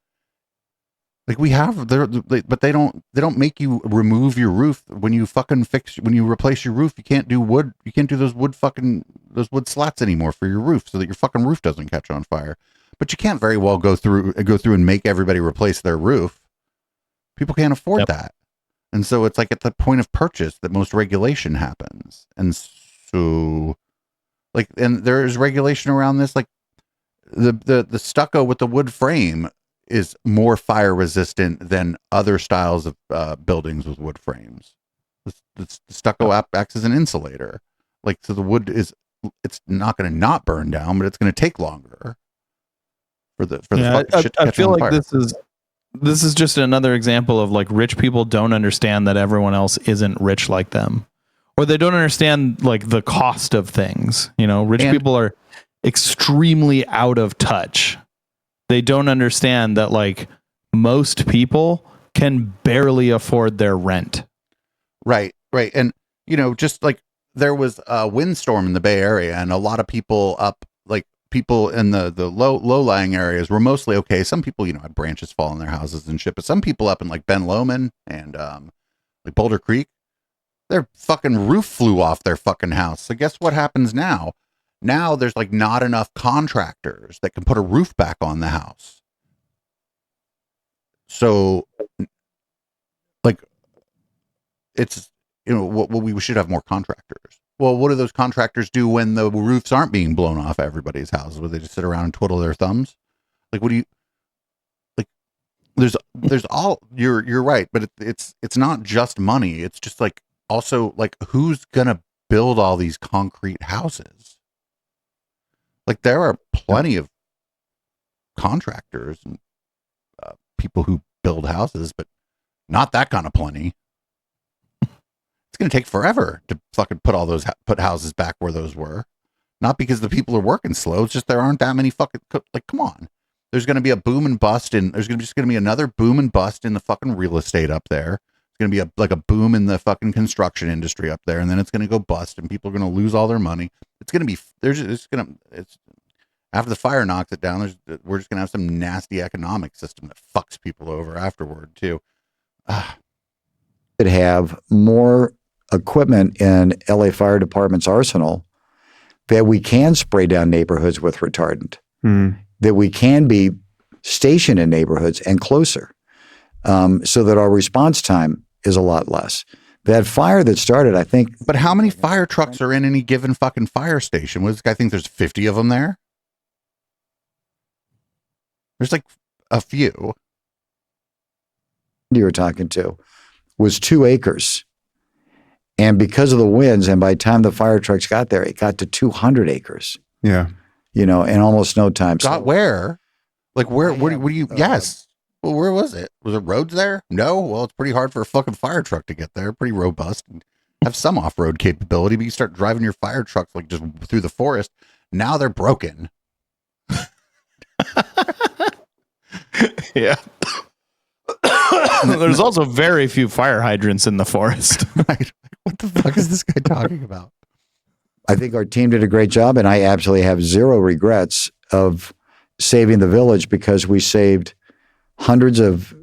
Like we have there, but they don't make you remove your roof when you replace your roof. You can't do wood. You can't do those wood slats anymore for your roof so that your fucking roof doesn't catch on fire. But you can't very well go through and make everybody replace their roof. People can't afford that. And so it's like at the point of purchase that most regulation happens. And so and there's regulation around this, like the stucco with the wood frame is more fire resistant than other styles of buildings with wood frames. The stucco acts as an insulator. Like, so the wood it's not going to not burn down, but it's going to take longer for the fucking shit to catch I feel on like fire. this is just another example of like rich people don't understand that everyone else isn't rich like them, or they don't understand like the cost of things. You know, rich people are extremely out of touch. They don't understand that like most people can barely afford their rent. Right. And, just like there was a windstorm in the Bay Area and a lot of people people in the low-lying areas were mostly okay. Some people, had branches fall in their houses and shit, but some people up in like Ben Lomond and like Boulder Creek, their fucking roof flew off their fucking house. So guess what happens now? Now there's like not enough contractors that can put a roof back on the house. So like it's, we should have more contractors. Well, what do those contractors do when the roofs aren't being blown off everybody's houses? Would they just sit around and twiddle their thumbs? Like, what do you like? There's all you're right, but it's not just money. It's just like also like who's gonna build all these concrete houses? Like there are plenty of contractors and people who build houses, but not that kind of plenty. It's going to take forever to fucking put houses back where those were. Not because the people are working slow. It's just there aren't that many fucking, like, come on. There's going to be a boom and bust there's going to be another boom and bust in the fucking real estate up there. It's going to be like a boom in the fucking construction industry up there. And then it's going to go bust and people are going to lose all their money. It's going to be, after the fire knocks it down, we're just going to have some nasty economic system that fucks people over afterward too. Could have more equipment in LA Fire Department's arsenal that we can spray down neighborhoods with retardant, that we can be stationed in neighborhoods and closer, so that our response time is a lot less. That fire that started, I think. But how many fire trucks are in any given fucking fire station? What does this guy think there's 50 of them there? There's like a few. You were talking to was 2 acres. And because of the winds, and by the time the fire trucks got there, it got to 200 acres. Yeah. In almost no time. Got where? Like where do you, yes. Well, where was it? Was there roads there? No. Well, it's pretty hard for a fucking fire truck to get there. Pretty robust and have some off-road capability, but you start driving your fire trucks like just through the forest. Now they're broken. Yeah. There's also very few fire hydrants in the forest. Right. What the fuck is this guy talking about? I think our team did a great job, and I absolutely have zero regrets of saving the village because we saved hundreds of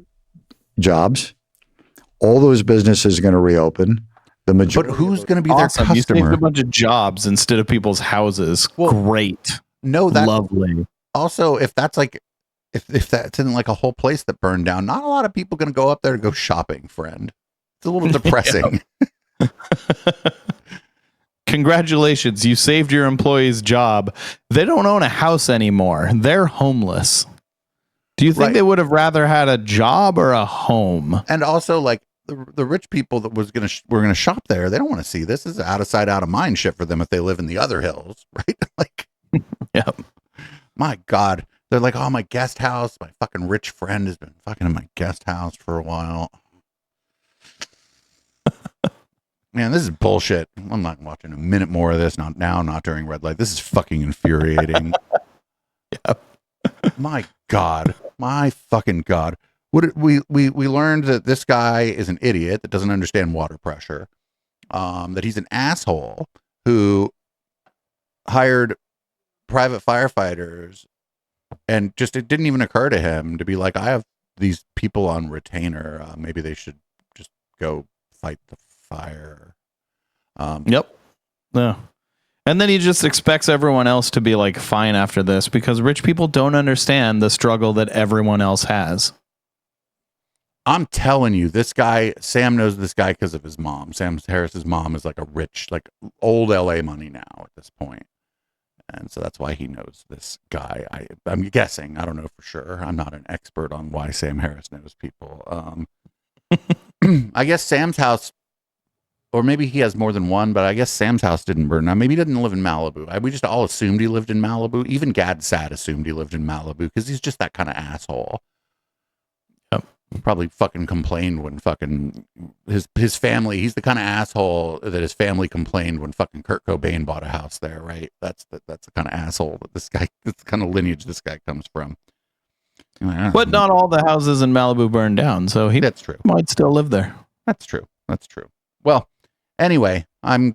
jobs. All those businesses are going to reopen. The majority. But who's going to be Awesome. their You customer? saved a bunch of jobs instead of people's houses. Well, Great. No, that Lovely. also, if that's like, if that's in like a whole place that burned down, not a lot of people going to go up there to go shopping, friend. It's a little depressing. Congratulations, you saved your employee's job. They don't own a house anymore. They're homeless. Do you think Right. they would have rather had a job or a home? And also, like the rich people that were gonna shop there, they don't want to see this. This is out of sight, out of mind shit for them if they live in the other hills, right? Like, Yeah. my God, they're like, oh, my guest house. My fucking rich friend has been fucking in my guest house for a while. Man, this is bullshit. I'm not watching a minute more of this. Not now, not during red light. This is fucking infuriating. Yep. My God. My fucking God. We learned that this guy is an idiot that doesn't understand water pressure. That he's an asshole who hired private firefighters, and just it didn't even occur to him to be like, I have these people on retainer. Maybe they should just go fight the fire. Yep. Yeah. And then he just expects everyone else to be like fine after this because rich people don't understand the struggle that everyone else has. I'm telling you, this guy, Sam knows this guy because of his mom. Sam Harris's mom is like a rich, like old LA money now at this point. And so that's why he knows this guy. I'm guessing. I don't know for sure. I'm not an expert on why Sam Harris knows people. I guess Sam's house, or maybe he has more than one, but I guess Sam's house didn't burn. Now, maybe he didn't live in Malibu. We just all assumed he lived in Malibu. Even Gad Sad assumed he lived in Malibu because he's just that kind of asshole. Yep. Probably fucking complained when fucking his family, he's the kind of asshole that his family complained when fucking Kurt Cobain bought a house there, right? That's the kind of asshole that this guy, that's the kind of lineage this guy comes from. But not all the houses in Malibu burned down, so he That's true. might still live there. That's true. Well, anyway, I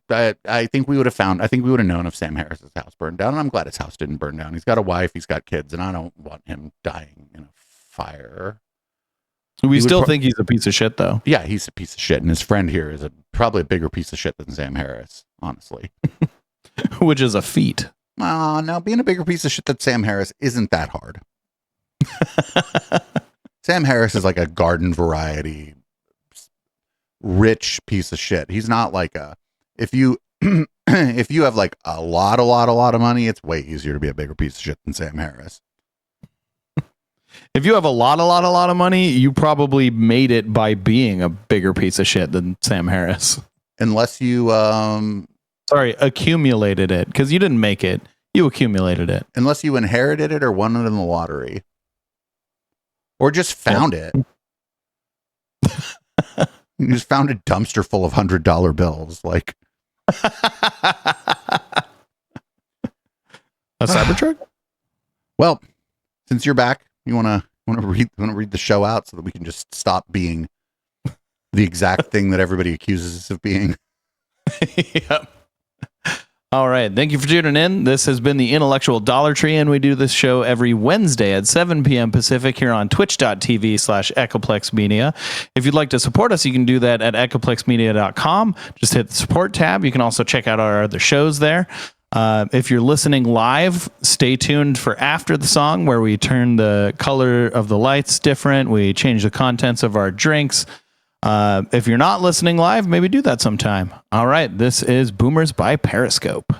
think we would have known if Sam Harris's house burned down, and I'm glad his house didn't burn down. He's got a wife, he's got kids, and I don't want him dying in a fire. We still think he's a piece of shit, though. Yeah, he's a piece of shit, and his friend here is probably a bigger piece of shit than Sam Harris, honestly. Which is a feat. No, being a bigger piece of shit than Sam Harris isn't that hard. Sam Harris is like a garden variety rich piece of shit. He's not like if you have like a lot of money, it's way easier to be a bigger piece of shit than Sam Harris. If you have a lot of money, you probably made it by being a bigger piece of shit than Sam Harris. Unless you accumulated it, because you didn't make it. You accumulated it. Unless you inherited it or won it in the lottery. Or just found it. You just found a dumpster full of $100 bills. Like a Cybertruck? Well, since you're back, you wanna read the show out so that we can just stop being the exact thing that everybody accuses us of being. Yep. All right. Thank you for tuning in. This has been the Intellectual Dollar Tree, and we do this show every Wednesday at 7 p.m. Pacific here on twitch.tv/Echoplex Media. If you'd like to support us, you can do that at echoplexmedia.com. Just hit the support tab. You can also check out our other shows there. If you're listening live, stay tuned for after the song where we turn the color of the lights different. We change the contents of our drinks. If you're not listening live, maybe do that sometime. All right. This is Boomers by Periscope.